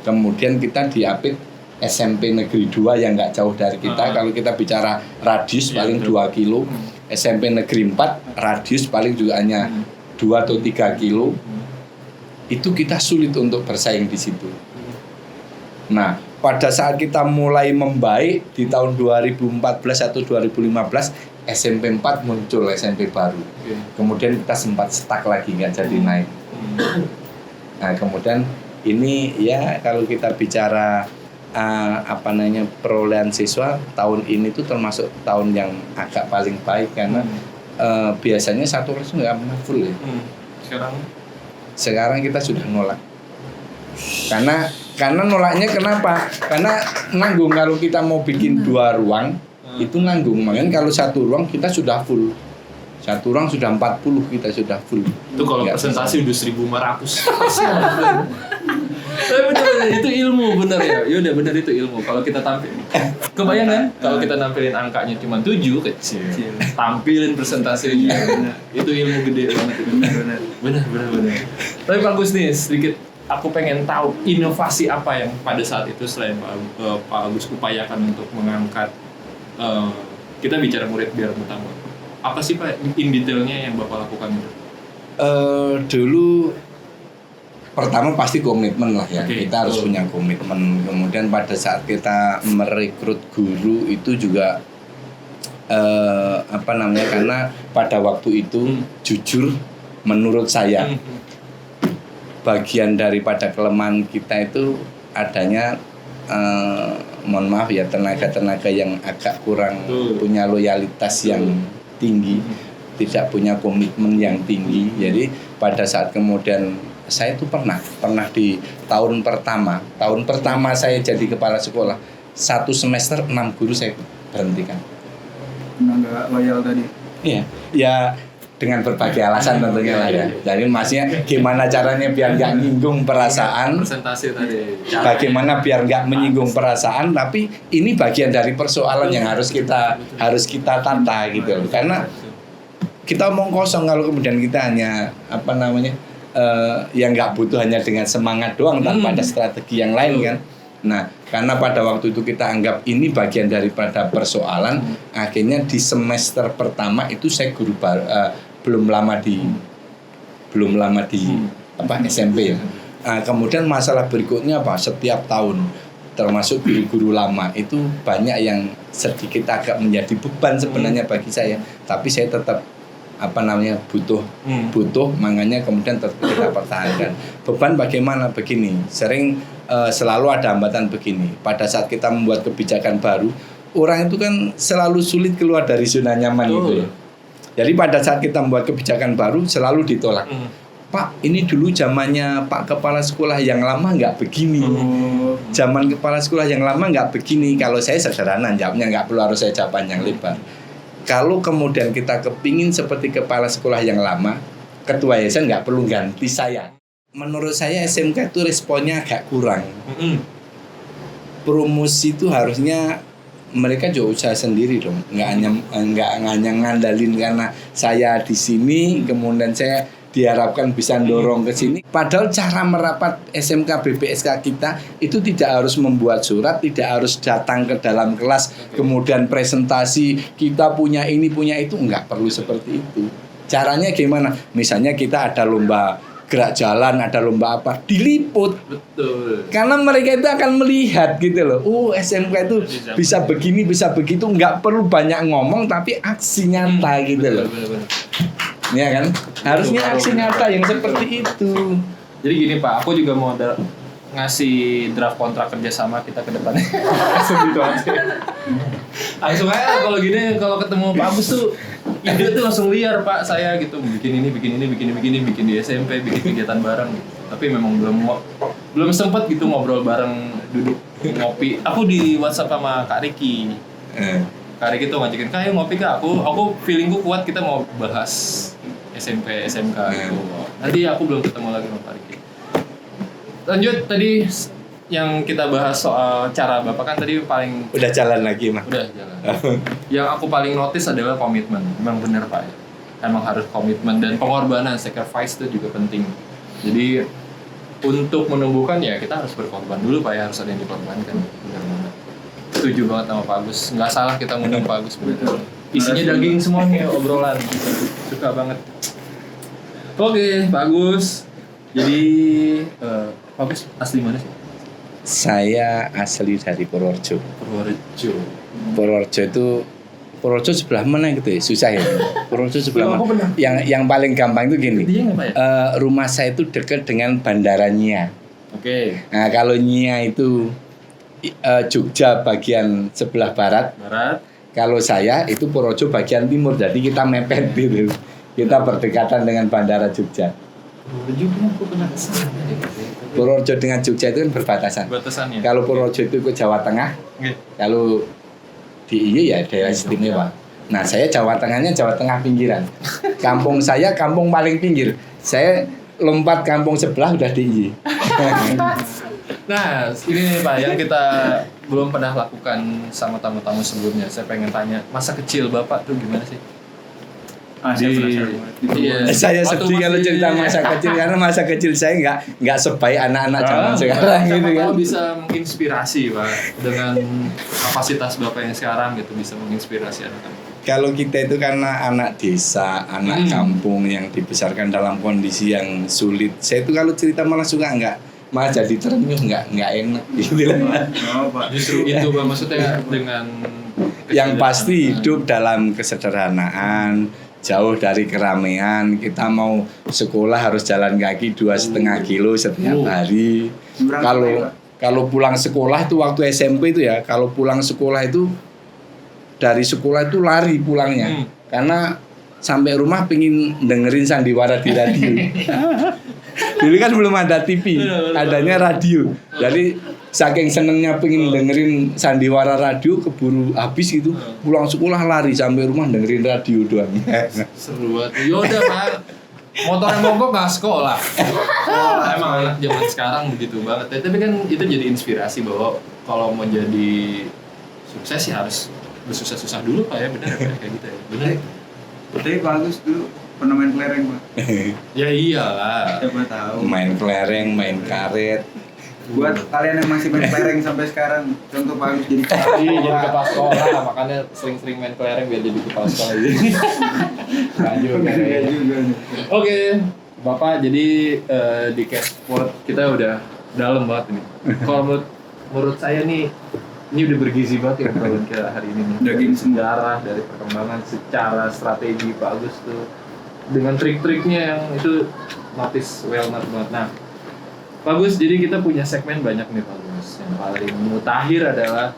Kemudian kita di Apit SMP Negeri 2 yang nggak jauh dari kita. Kalau kita bicara radius paling 2 kilo. SMP Negeri 4 radius paling juga hanya 2 atau 3 kilo. Itu kita sulit untuk bersaing di situ. Nah, pada saat kita mulai membaik di tahun 2014 atau 2015 SMP 4 muncul SMP baru. Kemudian kita sempat stuck lagi nggak jadi naik. Nah, kemudian ini ya kalau kita bicara perolehan siswa tahun ini tuh termasuk tahun yang agak paling baik karena biasanya satu kelas nggak pernah full ya. Sekarang kita sudah nolak. Karena Karena nolaknya kenapa? Karena nanggung kalau kita mau bikin 2 ruang itu nanggung. Makanya kalau 1 ruang kita sudah full. 1 ruang sudah 40 kita sudah full. Itu kalau Nggak presentasi udah 1.500. Tapi bener, itu ilmu bener ya. Yaudah bener itu ilmu. Kalau kita tampil, kebayang kan? Kalau kita nampilin angkanya cuma 7 kecil. Tampilin presentasinya, itu ilmu gede banget itu. Bener. Tapi bagus nih, sedikit aku pengen tahu inovasi apa yang pada saat itu selain Pak Agus upayakan untuk mengangkat kita bicara murid biar utama. Apa sih Pak in detailnya yang Bapak lakukan itu? Dulu pertama pasti komitmen lah ya. Oke, Kita harus betul. punya komitmen. Kemudian pada saat kita merekrut guru itu juga karena pada waktu itu jujur menurut saya bagian daripada kelemahan kita itu adanya mohon maaf ya tenaga-tenaga yang agak kurang punya loyalitas yang tinggi, tidak punya komitmen yang tinggi. Jadi pada saat kemudian saya itu pernah di tahun pertama saya jadi kepala sekolah 1 semester 6 guru saya berhentikan. Nggak loyal tadi. Iya, ya dengan berbagai alasan tentunya lah ya. Jadi maksudnya gimana caranya biar nggak nyinggung perasaan, Presentasi tadi. bagaimana biar nggak menyinggung perasaan, tapi ini bagian dari persoalan yang harus kita tata gitu loh. Karena kita omong kosong kalau kemudian kita hanya yang nggak butuh hanya dengan semangat doang tanpa ada strategi yang lain kan. Nah, karena pada waktu itu kita anggap ini bagian daripada persoalan, akhirnya di semester pertama itu saya guru belum lama di SMP ya. Nah, kemudian masalah berikutnya apa? Setiap tahun termasuk guru-guru lama itu banyak yang sedikit agak menjadi beban sebenarnya bagi saya, tapi saya tetap butuh, makanya kemudian tetap kita pertahankan. Beban bagaimana? Begini, sering selalu ada hambatan begini. Pada saat kita membuat kebijakan baru, orang itu kan selalu sulit keluar dari zona nyaman gitu ya. Jadi pada saat kita membuat kebijakan baru selalu ditolak. Pak, ini dulu zamannya Pak Kepala Sekolah yang lama nggak begini. Zaman Kepala Sekolah yang lama nggak begini. Kalau saya sederhana jawabnya, nggak perlu harus saya jawaban yang lebar. Kalau kemudian kita kepingin seperti Kepala Sekolah yang lama, Ketua Yayasan nggak perlu ganti saya. Menurut saya SMK itu responnya agak kurang. Promosi itu harusnya mereka juga usaha sendiri dong, nggak hanya ngandalin karena saya di sini, kemudian saya diharapkan bisa dorong ke sini. Padahal cara merapat SMK BPSK kita itu tidak harus membuat surat, tidak harus datang ke dalam kelas, kemudian presentasi kita punya ini punya itu, nggak perlu seperti itu. Caranya gimana? Misalnya kita ada lomba gerak jalan, ada lomba apa, diliput. Betul. Karena mereka itu akan melihat gitu loh. SMK itu bisa begini, bisa begitu, nggak perlu banyak ngomong tapi aksi nyata gitu loh. Betul. Ya kan? Harusnya aksi nyata yang seperti itu. Jadi gini Pak, aku juga mau ngasih draft kontrak kerjasama kita ke depannya. Langsung gitu aja. Langsung aja kalau gini, kalau ketemu Pak Agus tuh ide tuh langsung liar Pak saya gitu, bikin ini, bikin di SMP, bikin kegiatan bareng. Tapi memang belum sempat gitu ngobrol bareng, duduk ngopi. Aku di WhatsApp sama Kak Riki. Kak Riki tuh ngajakin, "Kak, ayo ngopi Kak." Aku feelingku kuat kita mau bahas SMP, SMK gitu. Nanti aku belum ketemu lagi sama Kak Riki. Lanjut tadi yang kita bahas soal cara Bapak kan tadi paling Udah jalan lagi mah. udah jalan. Yang aku paling notice adalah komitmen. Memang benar Pak ya. Emang harus komitmen dan pengorbanan, sacrifice itu juga penting. Jadi untuk menumbuhkan ya kita harus berkorban dulu Pak ya, harus ada yang dikorbankan. Benar banget. Setuju banget sama Pak Agus. Nggak salah kita ngundang Pak Agus betul. Isinya daging semuanya obrolan. Suka banget. Oke, Pak Agus. Jadi Pak Agus asli mana sih? Saya asli dari Purworejo. Purworejo sebelah mana gitu ya? Susah ya. Purworejo sebelah mana? Yang paling gampang itu gini. Rumah saya itu dekat dengan Bandara Nia. Oke. Nah, kalau Nia itu Jogja bagian sebelah barat. Kalau saya itu Purworejo bagian timur. Jadi kita mepet gitu. Kita berdekatan dengan Bandara Jogja. Purworejo aku pernah kesana. Purworejo dengan Jogja itu kan berbatasan. Batasannya. Kalau Purworejo itu ke Jawa Tengah, Oke. kalau DIY ya daerah istimewa. Nah, saya Jawa Tengahnya Jawa Tengah pinggiran. Kampung saya kampung paling pinggir. Saya lompat kampung sebelah udah DIY. Nah, ini nih Pak yang kita belum pernah lakukan sama tamu-tamu sebelumnya. Saya pengen tanya, masa kecil Bapak tuh gimana sih? Saya penasaran banget. Iya. Saya Waktu sedih kalau masih- cerita masa kecil karena masa kecil saya nggak sebaik anak-anak zaman sekarang Siapa gitu kan. tahu bisa menginspirasi Pak dengan kapasitas Bapak yang sekarang gitu bisa menginspirasi anak-anak. Kalau kita itu karena anak desa, anak kampung yang dibesarkan dalam kondisi yang sulit. Saya itu kalau cerita malah suka malah jadi terenyuh nggak enak gitu lah. Oh, Pak. Justru itu Pak maksudnya dengan Yang pasti hidup dalam kesederhanaan, jauh dari keramaian. Kita mau sekolah harus jalan kaki 2,5 kilo setiap hari. Berangkat Kalau ya, Pak? kalau pulang sekolah itu waktu SMP itu ya, kalau pulang sekolah itu dari sekolah itu lari pulangnya karena sampai rumah pingin dengerin sandiwara di radio. Dulu kan belum ada TV, adanya radio. Jadi saking senengnya pingin dengerin sandiwara radio, keburu habis gitu. Pulang sekolah lari sampai rumah dengerin radio doang. seru banget. Yaudah Pak, motor yang mogok nggak sekolah. Emang anak zaman sekarang begitu banget. Tapi kan itu jadi inspirasi bahwa kalau mau jadi sukses ya harus bersusah-susah dulu Pak ya, benar kayak gitu ya. Benar. Tapi Pak Agus dulu pernah main kelereng, Pak. Ya iyalah. Siapa tahu. Main kelereng, main karet. Buat kalian yang masih main kelereng sampai sekarang, contoh Pak Agus jadi Iya jadi kepala sekolah, makanya sering-sering main kelereng biar jadi kepala sekolah jadi. Nggak juga. Iya juga. Oke, Bapak jadi di Cashport kita udah dalam banget ini. Kalau menurut saya nih, ini udah bergizi banget ya obrolan kita hari ini nih. Daging semua. Sejarah dari perkembangan secara strategi Pak Agus tuh dengan trik-triknya yang itu notice well not banget. Nah, Pak Agus, jadi kita punya segmen banyak nih Pak Agus. Yang paling mutakhir adalah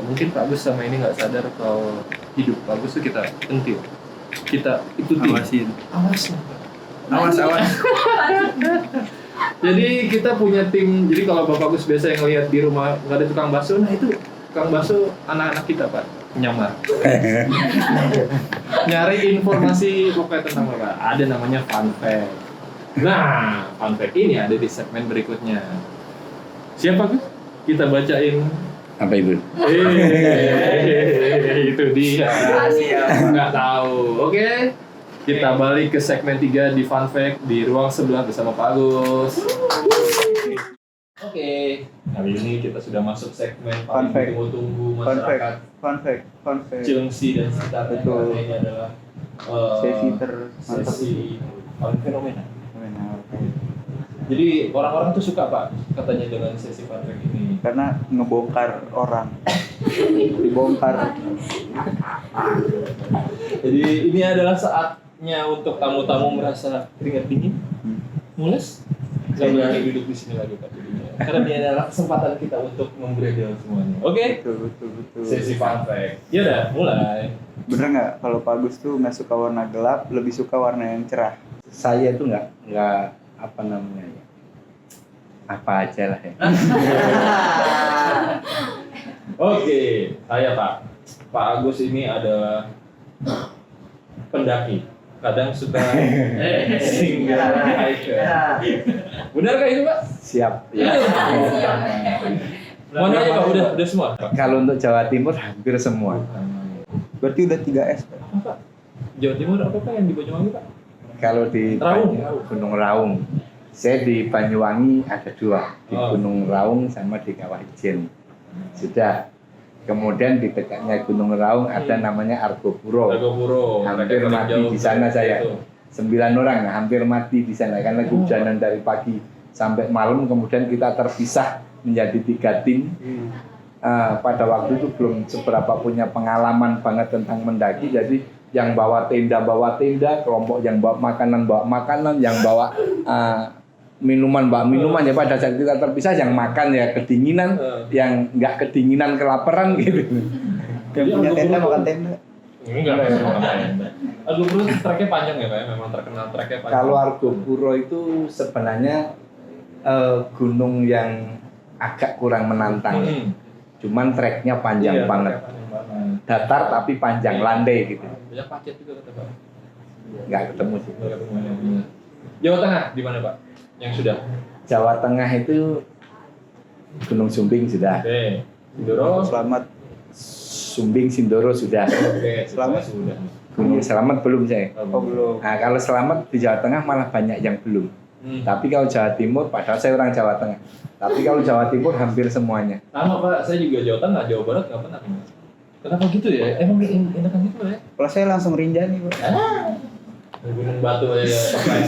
mungkin Pak Agus sama ini nggak sadar kalau hidup Pak Agus tuh kita pentil, kita ikuti, Awasin. awasin. Awas. Jadi kita punya tim. Jadi kalau Bapak Gus biasa yang lihat di rumah nggak ada tukang bakso, nah itu tukang bakso anak-anak kita Pak, nyamar. Nyari informasi pokoknya tentang Bapak. Ada namanya fun fact. Nah, fun fact ini ada di segmen berikutnya. Siapa Gus? Kita bacain. Apa itu? Itu dia. Nggak tahu. Oke. Kita balik ke segmen 3 di Fun Fact di ruang sebelah bersama Pak Agus. Oke, kali ini kita sudah masuk segmen paling Fun fact. ditunggu-tunggu Fun masyarakat fact. Cilengsi dan sekitarnya. Betul. Karena ini adalah Sesi termantap. sesi paling fenomenal. Jadi orang-orang tuh suka Pak katanya dengan sesi Fun Fact ini. Karena ngebongkar orang. Dibongkar. Jadi ini adalah saatnya untuk tamu-tamu merasa keringat dingin, mules, nggak berani duduk di sini lagi Pak jadinya. Karena ini adalah kesempatan kita untuk membreadel semuanya. Oke? Betul. Sesi Fun Fact. Yaudah, mulai. Bener nggak kalau Pak Agus tuh nggak suka warna gelap, lebih suka warna yang cerah? Saya itu nggak apa namanya ya. Apa aja lah ya. Oke, saya Pak. Pak Agus ini adalah pendaki. Kadang suka single hiker. Benarkah itu Pak? Siap. Ya. Mau nanya Pak, udah semua? Kalau untuk Jawa Timur hampir semua. Berarti udah 3 S, Pak. Apa? Jawa Timur apa Pak yang di Banyuwangi Pak? Kalau di Raung. Gunung Raung, saya di Banyuwangi ada 2, di Oh. Gunung Raung sama di Kawah Ijen. Sudah. Kemudian di dekatnya Gunung Raung ada namanya Argopuro. Argopuro. Hampir Mereka paling mati jauh di sana dari saya. itu. 9 orang hampir mati di sana karena kehujanan dari pagi sampai malam. Kemudian kita terpisah menjadi 3 tim. Pada waktu itu belum seberapa punya pengalaman banget tentang mendaki, jadi yang bawa tenda, kelompok yang bawa makanan, yang bawa minuman, ya. Pada saat kita terpisah, yang makan ya kedinginan, yang nggak kedinginan kelaparan gitu. Yang punya tenda makan tenda. Enggak, Argopuro treknya panjang ya Pak, memang terkenal treknya panjang. Kalau Argopuro itu sebenarnya gunung yang agak kurang menantang. Cuman treknya panjang banget. Datar tapi panjang, landai gitu. Banyak pacet juga kata Pak. Nggak ketemu sih. Jawa Tengah di mana Pak? Yang sudah. Jawa Tengah itu Gunung Sumbing sudah. Oke. Sindoro. Selamat. Sumbing Sindoro sudah. Oke. Selamat. Sudah. Gunung Selamat belum saya. Oh belum. Nah, kalau Selamat di Jawa Tengah malah banyak yang belum. Tapi kalau Jawa Timur, padahal saya orang Jawa Tengah. Tapi kalau Jawa Timur hampir semuanya. Sama Pak, saya juga Jawa Tengah, Jawa Barat nggak pernah. Kenapa gitu ya? Emang enakan gitu ya? Kalau saya langsung Rinjani, Pak. Gunung Batu aja pakai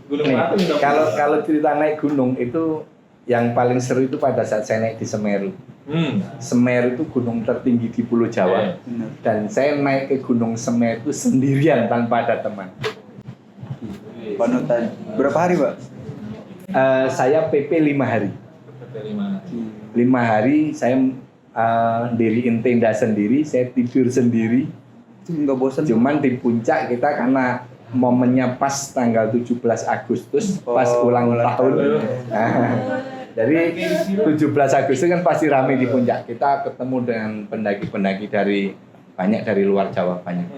Gunung Nih, Batu udah. kalau cerita naik gunung itu yang paling seru itu pada saat saya naik di Semeru. Semeru itu gunung tertinggi di Pulau Jawa. Benar. Dan saya naik ke Gunung Semeru itu sendirian tanpa ada teman. Panutan. Berapa hari, Pak? Saya PP 5 hari. 5 hari saya diriin tenda sendiri, saya tidur sendiri. Itu nggak bosan. Cuman di puncak kita karena momennya pas tanggal 17 Agustus, pas ulang tahun. Nah, dari 17 Agustus kan pasti ramai di puncak. Kita ketemu dengan pendaki-pendaki dari banyak dari luar Jawa banyak.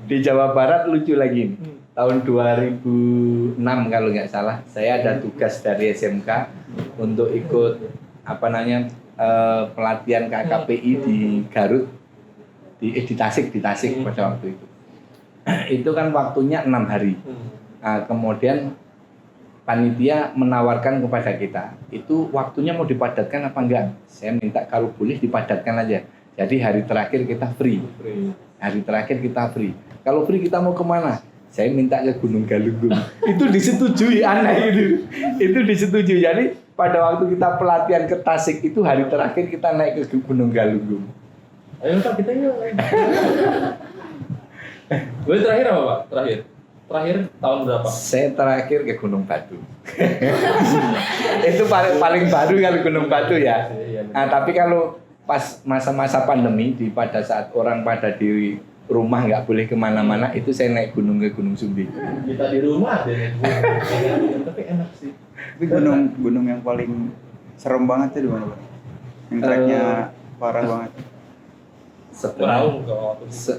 Di Jawa Barat lucu lagi. Tahun 2006 kalau nggak salah, saya ada tugas dari SMK untuk ikut pelatihan KKPI di Garut, di Tasik pada waktu itu. Itu kan waktunya 6 hari. Nah, kemudian panitia menawarkan kepada kita, itu waktunya mau dipadatkan apa enggak? Saya minta kalau boleh dipadatkan aja. Jadi hari terakhir kita free. Hari terakhir kita free. Kalau free kita mau kemana? Saya minta ke Gunung Galunggung. Itu disetujui, aneh itu. Itu disetujui. Jadi pada waktu kita pelatihan ke Tasik itu hari terakhir kita naik ke Gunung Galunggung. Ayo Pak, kita yuk. Boleh terakhir apa Pak? Terakhir tahun berapa? Saya terakhir ke Gunung Batu. Itu paling baru kalau Gunung Batu ya. Nah, tapi kalau pas masa-masa pandemi, pada saat orang pada di rumah nggak boleh kemana-mana, itu saya naik gunung ke Gunung Sumbing. Kita di rumah deh. Tapi enak sih. Tapi gunung yang paling serem banget itu di mana, Pak? Yang treknya parah banget.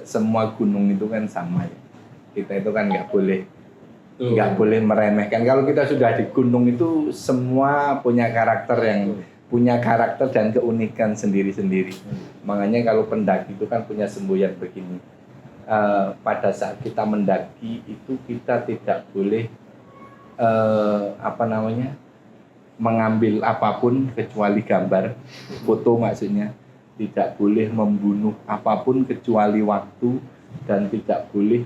Semua gunung itu kan sama ya. Kita itu kan nggak boleh meremehkan. Kalau kita sudah di gunung itu semua punya karakter dan keunikan sendiri-sendiri. Makanya kalau pendaki itu kan punya semboyan begini. Pada saat kita mendaki itu kita tidak boleh mengambil apapun kecuali gambar, foto maksudnya. Tidak boleh membunuh apapun kecuali waktu, dan tidak boleh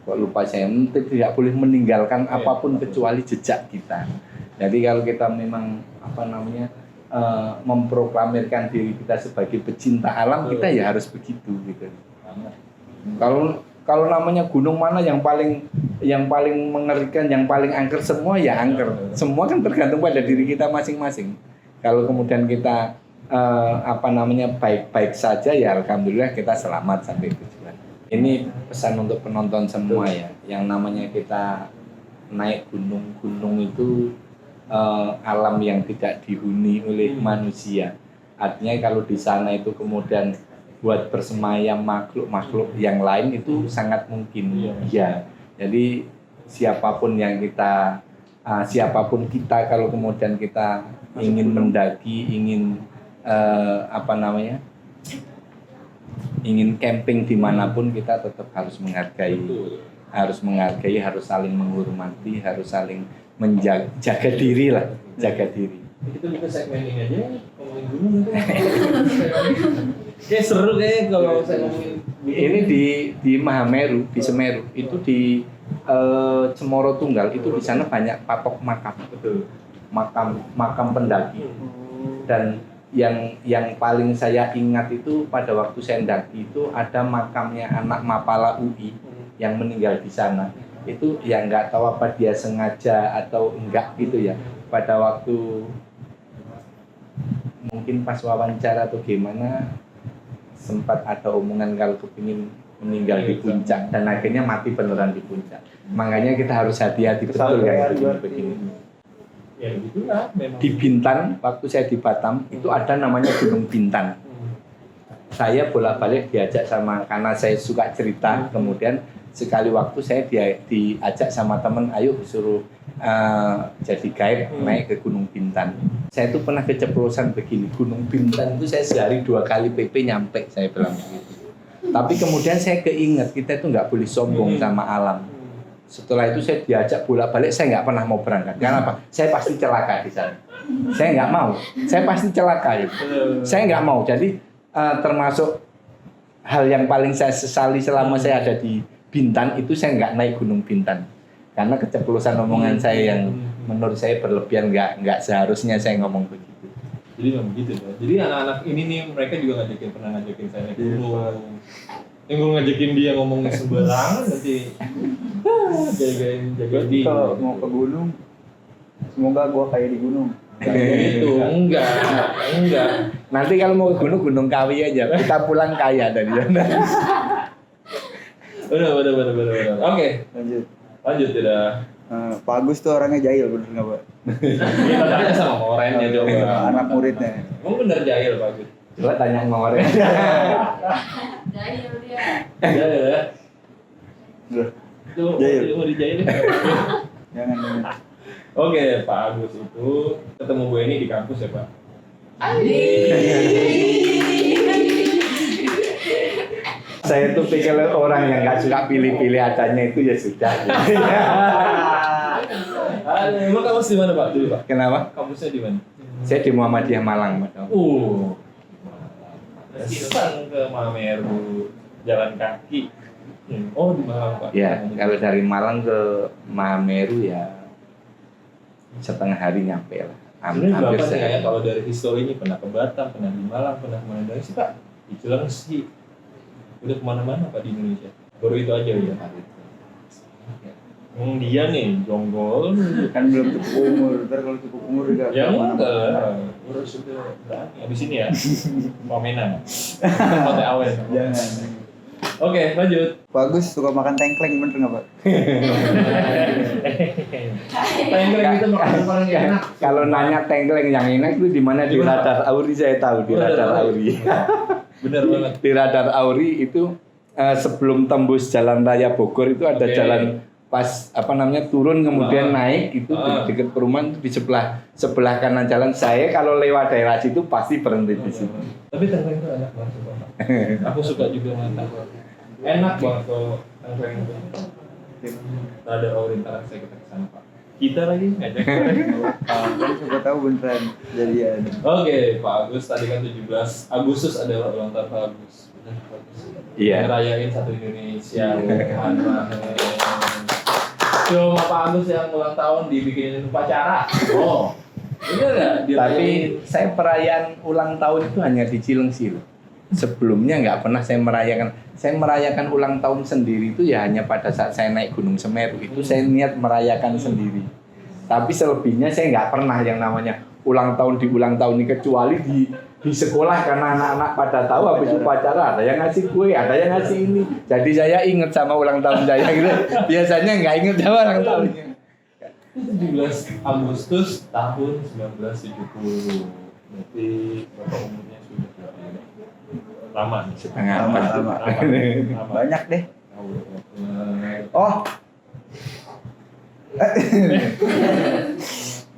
kok lupa saya, tidak boleh meninggalkan apapun kecuali jejak kita. Jadi kalau kita memang memproklamirkan diri kita sebagai pecinta alam, kita ya harus begitu gitu. Kalau namanya gunung mana yang paling mengerikan, yang paling angker, semua ya angker. Semua kan tergantung pada diri kita masing-masing. Kalau kemudian kita baik-baik saja, ya alhamdulillah kita selamat sampai tujuan. Ini pesan untuk penonton semua ya. Yang namanya kita naik gunung itu alam yang tidak dihuni oleh manusia. Artinya kalau di sana itu kemudian buat bersemayam makhluk yang lain itu sangat mungkin. Ya. Jadi siapapun kita kalau kemudian kita ingin mendaki, ingin ingin camping dimanapun, kita tetap harus menghargai, harus saling menghormati, harus saling jaga diri. Kita bisa segmen ini aja, ngomongin gunung itu. Kayak seru kayak kalau saya ngomongin. Ini di Mahameru, di Semeru, itu di Cemoro Tunggal itu di sana banyak patok makam. Betul. Makam pendaki. Dan yang paling saya ingat itu pada waktu saya mendaki itu ada makamnya anak Mapala UI yang meninggal di sana. Itu ya nggak tahu apa dia sengaja atau enggak gitu ya. Pada waktu mungkin pas wawancara atau gimana sempat ada omongan kalau kepingin meninggal di puncak dan akhirnya mati beneran di puncak. Makanya kita harus hati-hati betul kan begini. Ya gitulah memang. Di Bintan, waktu saya di Batam, itu ada namanya Gunung Bintan. Saya bolak-balik diajak sama, karena saya suka cerita, kemudian sekali waktu saya diajak sama temen, ayo suruh jadi guide naik ke Gunung Bintan. Saya tuh pernah keceplosan begini, Gunung Bintan itu saya sehari 2 kali PP nyampe, saya bilang begitu. Tapi kemudian saya keinget, kita itu nggak boleh sombong sama alam. Setelah itu saya diajak bolak-balik, saya nggak pernah mau berangkat. Kenapa? Saya pasti celaka di sana. Saya nggak mau. Saya pasti celaka. Gitu. Saya nggak mau. Jadi termasuk hal yang paling saya sesali selama saya ada di Bintan itu saya nggak naik Gunung Bintan. Karena keceplosan omongan saya yang menurut saya berlebihan, nggak seharusnya saya ngomong begitu. Jadi memang begitu ya. Jadi anak-anak ini nih mereka juga pernah ngajakin saya naik gunung. Yang gue ngajakin dia ngomong sembarangan nanti jaga-jagain Berarti kalau mau ke gunung, semoga gua kayak di gunung. itu enggak. Nanti kalau mau ke Gunung Kawi aja, kita pulang kaya dari sana. Benar. Oke, lanjut tidak. Pak Agus tuh orangnya jahil, bener nggak Pak? Kita tanya sama orangnya coba. Anak muridnya. Emang bener jahil Pak Gus? Coba tanya sama orang. Jahil dia. Jahil ya? Loh, Itu Jahil. mau dijahil. jangan. Oke, Pak Agus itu ketemu Bu Eni di kampus ya Pak? Saya tuh pikir orang yang nggak suka pilih-pilih adanya itu ya sudah. Emang kampus di mana Pak dulu Pak? Kenapa? Kampusnya di mana? Saya di Muhammadiyah Malang, Pak. Sang ke Mameru, jalan kaki. Oh di Malang Pak. Ya, kalau dari Malang ke Mameru ya setengah hari nyampe lah. Sebenarnya Hampir berapa nih ya sehari. kalau dari historinya pernah ke Batam, pernah di Malang, pernah kemana dari sih Pak? Di Cilengsi. Udah kemana-mana Pak di Indonesia. Baru itu aja ya. Dia nih jonggol. Kan belum cukup umur, ntar kalau cukup umur juga. Ya kemana-mana. enggak. Udah sudah berani. Abis ini ya. Pamenan. Pakai awen. Jangan. Oke, lanjut. Pak Agus suka makan tengkleng, bener nggak Pak? Tengkleng itu makanan paling enak. Kalau nanya tengkleng yang enak itu di mana? Di Di mana, Radar Auri, saya tahu di Radar Auri. Bener banget. Di Radar Auri itu sebelum tembus Jalan Raya Bogor itu ada Oke. jalan pas turun kemudian naik itu di dekat perumahan itu di sebelah kanan jalan. Saya kalau lewat daerah situ pasti berhenti di situ. Tapi tengkleng itu enak banget Pak. Aku suka juga makan. Enak banget kalau tengkleng itu. Ada orientasi saya kita kesana Pak. Kita lagi ngajak. Kan siapa tahu beneran jadian. Oke, Pak Agus tadi kan 17 Agustus adalah ulang tahun Pak Agus. Benar Pak Agus. Iya. Ngerayain satu Indonesia. Cuma Pak Agus yang ulang tahun dibikinin upacara. Oh. Bener nggak? Tapi saya perayaan ulang tahun itu hanya di Cilengsi loh. Sebelumnya nggak pernah saya merayakan. Saya merayakan ulang tahun sendiri itu ya hanya pada saat saya naik Gunung Semeru. Itu saya niat merayakan sendiri. Tapi selebihnya saya nggak pernah yang namanya ulang tahun di ulang tahun ini, kecuali di sekolah karena anak-anak pada tahu habis upacara ada yang ngasih kue, ada yang ngasih ini. Jadi saya ingat sama ulang tahun saya gitu. Biasanya nggak ingat sama ulang tahunnya. 17 Agustus tahun 1970. Berarti Bapak umurnya sudah berapa ya? Lama nih. Setengah Lama, abad. lama. Lama. Banyak deh. Oh.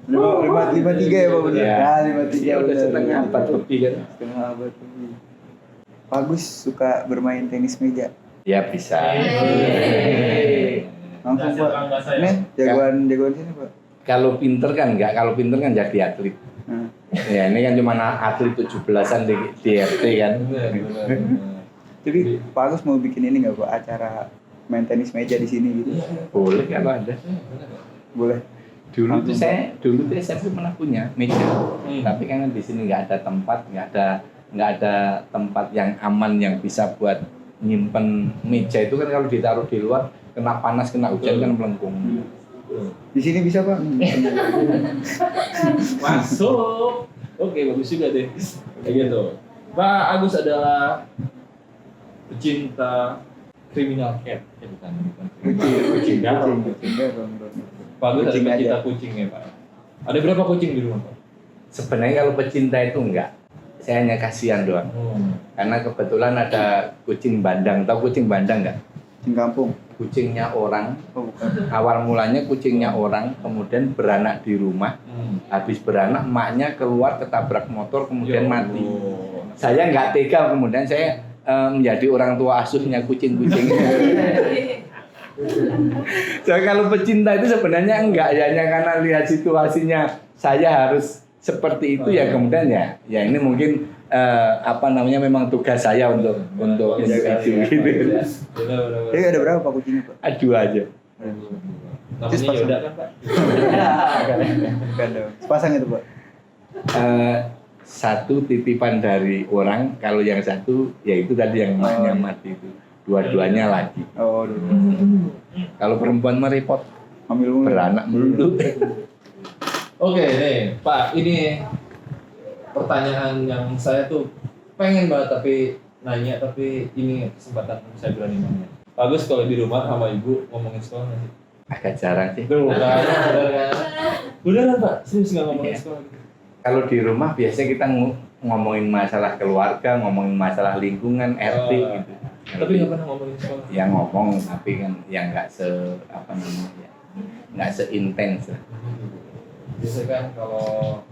Oh. lima tiga ya Pak bener. Iya. Nah, 53 Ya udah bener. setengah abad lebih kan. Setengah abad lebih. Pak Agus suka bermain tenis meja. Ya bisa. Langsung Nggak Pak. siapa, nggak saya. Nih jagoan sini Pak. Kalau pinter kan enggak, kalau pinter kan jadi atlet. Nah. Ya ini kan cuma atlet 17-an di RT kan. Benar. Jadi Pak Agus mau bikin ini nggak Pak, acara main tenis meja di sini gitu? Boleh kalau ada. Boleh. Dulu tuh SMP pernah punya meja, tapi kan di sini nggak ada tempat, nggak ada tempat yang aman yang bisa buat nyimpen meja itu kan kalau ditaruh di luar kena panas kena hujan kan melengkung. Di sini bisa Pak? Masuk. Oke, bagus juga deh. Kayak gitu. Pak Agus adalah pecinta criminal cat. Bukan. Kucing. Garong. Garong. Pak Agus ada Kucing aja. pecinta kucing ya Pak? Ada berapa kucing di rumah Pak? Sebenarnya kalau pecinta itu enggak. Saya hanya kasihan doang. Karena kebetulan ada kucing bandang. Tahu kucing bandang enggak? Kucing kampung. Kucingnya orang. Oh, bukan. Awal mulanya kucingnya orang, kemudian beranak di rumah. Habis beranak, emaknya keluar ketabrak motor, kemudian mati. Saya nggak tega, kemudian saya menjadi orang tua asuhnya kucing-kucing. Jadi kalau pecinta itu sebenarnya enggak, ya hanya karena lihat situasinya saya harus seperti itu ya, kemudian ya ini mungkin memang tugas saya untuk itu gitu. Jadi ada berapa Pak kucingnya Pak? Aduh aja. Namanya Yoda kan Pak? Bukan dong. Sepasang itu Pak. Satu titipan dari orang, kalau yang satu ya itu tadi yang emaknya mati itu. Dua-duanya lagi. Oh, dulu. Kalau perempuan merepot, Ambil dulu. beranak melulu. Oke nih Pak, ini pertanyaan yang saya tuh pengen banget tapi ini kesempatan saya berani nanya. Pak Agus kalau di rumah sama ibu ngomongin sekolah nggak sih? Agak jarang sih. Tuh, udah kan Pak, serius nggak ngomongin Iya. sekolah? Kalau di rumah biasanya kita ngomongin masalah keluarga, ngomongin masalah lingkungan, RT gitu. Tapi nggak pernah ngomongin sekolah. Yang ngomong tapi kan yang nggak nggak seintens lah. Biasanya kan kalau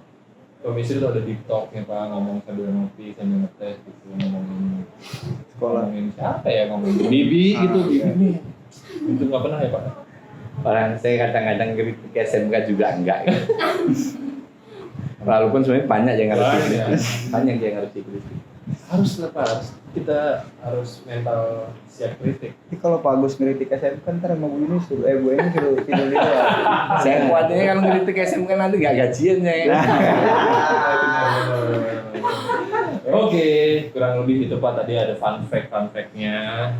komisi itu ada deep talknya Pak, ngomong sambil ngopi, sambil ngetes gitu, ngomongin Sekolah. ngomongin siapa ya, ngomongin Bibi gitu, Bibi nih. Itu nggak pernah ya Pak? Orang saya kadang-kadang kritik SMK juga enggak. Gitu. Walaupun sebenarnya banyak yang harus dikritik. Banyak yang harus dikritik. Harus lah Pak, kita harus mental siap kritik. Tapi kalau Pak Agus ngeritik SMK kan ntar sama Bu ini suruh Bu ini suruh tidur di luar. Saya khawatirnya kalau ngeritik SMK nanti nggak gajian ya. Oke, kurang lebih itu Pak, tadi ada fun fact-nya.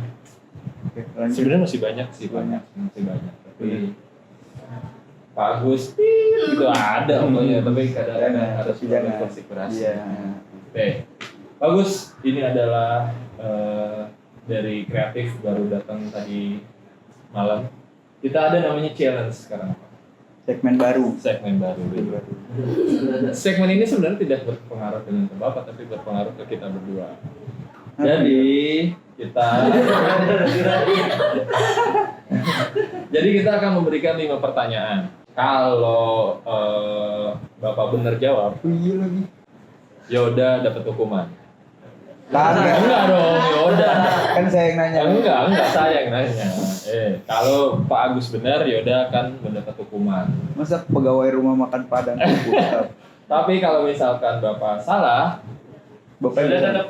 Oke, lanjut. Sebenarnya masih banyak sih, masih banyak. Tapi Pak Agus itu ada pokoknya, tapi kadang-kadang harus jangan. konsiderasi. Iya. Oke, Pak Agus, ini adalah dari kreatif baru datang tadi malam. Kita ada namanya challenge sekarang Pak. Segmen baru. Segmen baru. Segmen ini sebenarnya tidak berpengaruh dengan ke Bapak, tapi berpengaruh ke kita berdua. Jadi kita akan memberikan 5 pertanyaan. Kalau Bapak benar jawab, Iya lagi. Yoda dapat hukuman. Enggak dong, Yoda. Kan saya yang nanya. Enggak saya yang nanya. Kalau Pak Agus benar, Yoda akan mendapat hukuman. Masa pegawai rumah makan Padang Tapi kalau misalkan Bapak salah, Bapak Yoda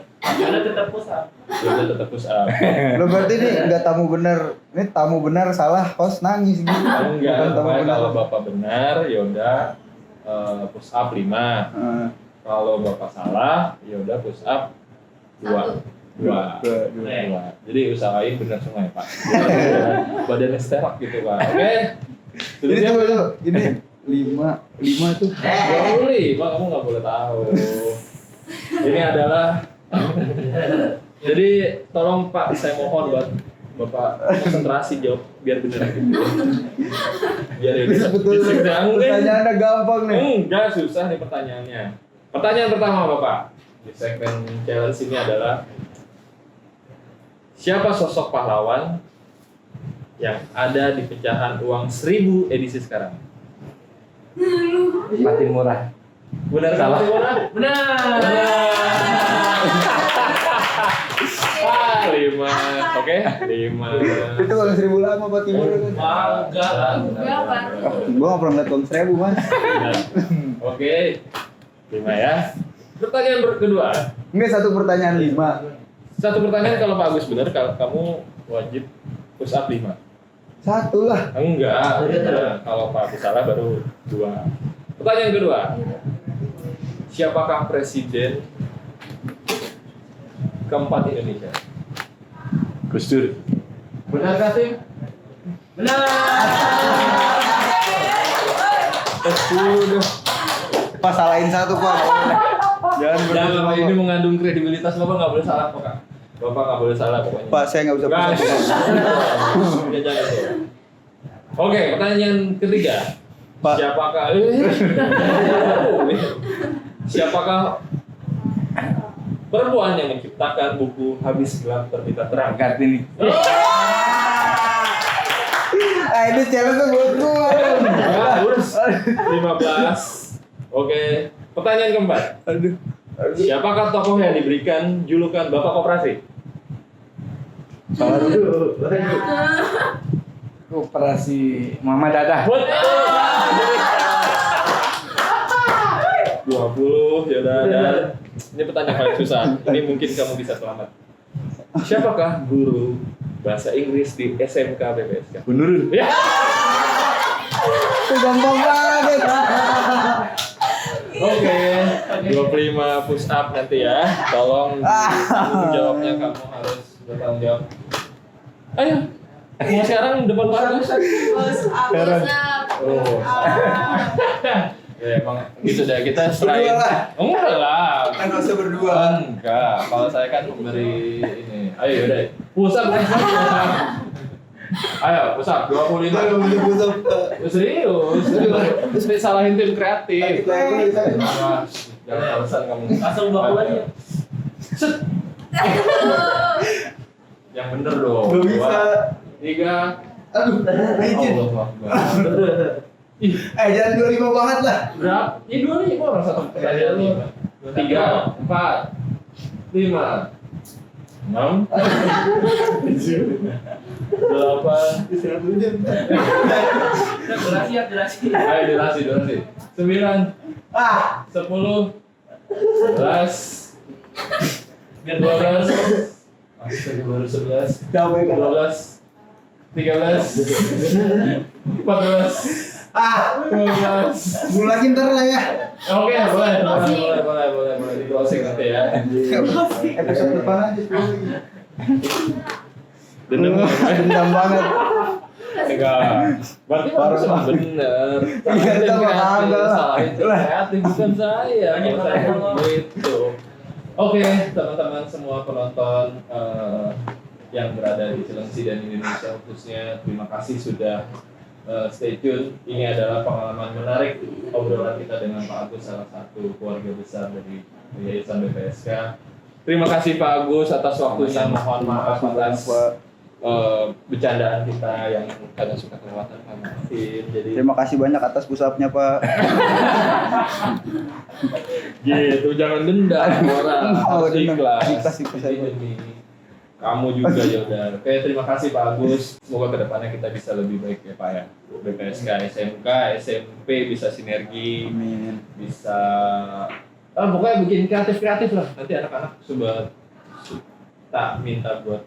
tetap push up. Lo berarti ini enggak tamu benar. Ini tamu benar salah, host nangis gitu. Enggak, Bukan tamu pokoknya benar. kalau Bapak benar, Yoda push up 5. Heeh. Kalau Bapak salah, Yoda push up 2. Jadi usahain benar semua ya Pak. Badannya sterak gitu Pak. Oke. Ini tuh ini 5 tuh. Gak boleh, Pak, kamu nggak boleh tahu. Ini adalah. Jadi tolong Pak, saya mohon buat Bapak konsentrasi jawab biar benar gitu. Biar ini disidangin. Pertanyaannya gampang nih. Enggak susah nih pertanyaannya. Pertanyaan pertama Bapak di segmen challenge ini adalah siapa sosok pahlawan yang ada di pecahan uang 1000 edisi sekarang? Mati murah. Benar Salah. Benar. 5. Oke, 5. Itu uang 1000 lama Pak Timur kan. Berapa? Gua enggak pernah lihat uang 1000, Mas. Oke. 5 ya. Pertanyaan kedua. Ini satu pertanyaan 5. Satu pertanyaan, kalau Pak Agus benar, kalau kamu wajib push up 5. Satu lah. Enggak. Kalau Pak Agus salah baru 2. Pertanyaan kedua. Siapakah presiden keempat Indonesia? Gus Dur. Benar kah, Tim? Benar. Pas salahin satu, Pak. Jangan Jangan, berdua. ini mengandung kredibilitas, Bapak nggak boleh salah, Pak. Bapak nggak boleh salah pokoknya. Pak, saya nggak usah Nggak, pusing. jangan tuh. Oke, pertanyaan ketiga. Pak. Siapakah perempuan yang menciptakan buku Habis Gelap Terbitlah Terang? Kartini. Ini challenge tuh buat gua. Bagus. 15. Oke, pertanyaan keempat. Aduh. Siapakah tokoh yang diberikan julukan Bapak Koperasi? Koperasi Mama Dada. 20, yaudah. Dan ini pertanyaan paling susah. Ini mungkin kamu bisa selamat. Siapakah guru bahasa Inggris di SMK BPSK? Bu Nurul. Ya. Itu gampang banget. Oke, 25 push up nanti ya. Tolong tanggung jawabnya kamu harus bertanggung jawab. Ayo. Mau sekarang depan Pak Agus. Oh. Ya emang gitu deh, kita selain Berdua lah. enggak lah. Kan nggak usah berdua. Enggak, kalau saya kan memberi ini. Ayo udah. Push up. Ayo, push up 25. Kita nggak boleh pusat. Serius. Terus disalahin tim kreatif. Jangan alasan kamu. Langsung baku aja. Set. Yang bener dong. Nggak bisa. 3. Aduh, licin. Allah Akbar. Ih, Jangan 25 banget lah. berapa? Ya 25 orang satu pertanyaan 5. 3, 4, 5, 6, 7, 8. Durasi. Ayo durasi. 9, 10, 11, 12, astaga baru 11, 12, 13, 14, 15. Mulai ntar lah ya. Oke, boleh di closing nanti ya. Episode depan aja. Dendam banget. Enggak. Berarti harus emang bener. Iya, kita mah kagak. Salah itu kreatif bukan saya. Kalau saya gitu. Oke, teman-teman semua penonton yang berada di Cilengsi dan Indonesia khususnya, terima kasih sudah stay tune. Ini adalah pengalaman menarik obrolan kita dengan Pak Agus, salah satu keluarga besar dari Yayasan BPSK. Terima kasih Pak Agus atas waktunya. Mohon maaf atas bercandaan kita yang kadang suka kelewatan Pak Martin. Jadi Terima kasih banyak atas pusapnya Pak. gitu, jangan dendam orang. Oh, Harus dendam. ikhlas. Ikhlas. Ini demi kamu juga Yaudah. Oke, terima kasih Pak Agus. Semoga kedepannya kita bisa lebih baik ya Pak ya. BPSK, SMK, SMP bisa sinergi, Amin. bisa pokoknya bikin kreatif lah. Nanti anak-anak tak minta buat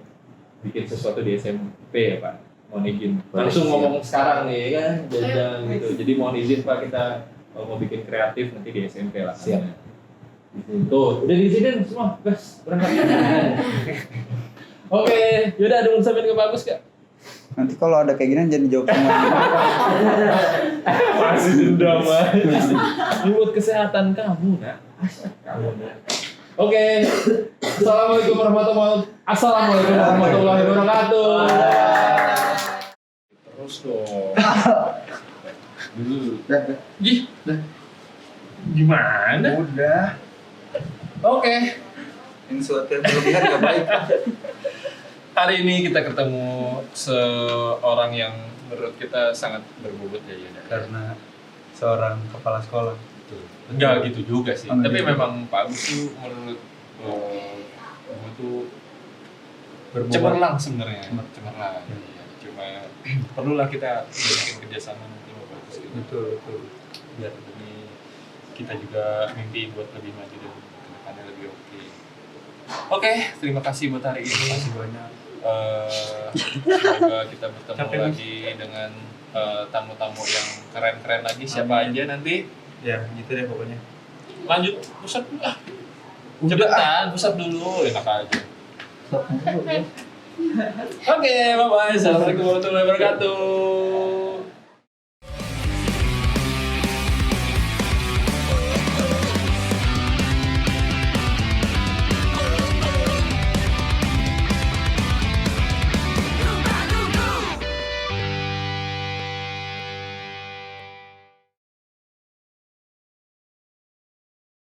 bikin sesuatu di SMP ya Pak. Mohon izin. Langsung ngomong sekarang nih kan, jajan gitu. Jadi mohon izin Pak, kita kalau mau bikin kreatif nanti di SMP lah. Siap. Tuh, udah di sini semua, guys, berangkat. Oke, yaudah ada urusan ke bagus Kak. Nanti kalau ada kayak gini jangan dijawab semua. Masih dendam aja. Ini buat kesehatan kamu, Nak. Kamu, Nak. Oke. Assalamualaikum warahmatullahi wabarakatuh. Terus dong. Dah. Gimana? Udah. Oke. Ini suatu yang berlebihan gak baik. Hari ini kita ketemu seorang yang menurut kita sangat berbobot ya Yuda. Karena seorang kepala sekolah. Enggak gitu juga sih. Oh, Tapi gitu. memang Pak Agus tuh menurut gue tuh Berbobot. cemerlang sebenarnya. Cemerlang. Hmm. Iya. Cuma perlulah kita bikin kerjasama mungkin Pak Agus gitu. Betul. Biar ini kita juga mimpi buat lebih maju dan kedepannya lebih oke. Oke, terima kasih buat hari ini. Masih banyak. Semoga kita bertemu Capek, Mas. lagi dengan tamu-tamu yang keren-keren lagi. Siapa aja nanti? Ya, gitu deh pokoknya. Lanjut pusat dulu. Cepetan, pusat dulu. Enak aja. Oke, bye-bye. Assalamualaikum warahmatullahi wabarakatuh.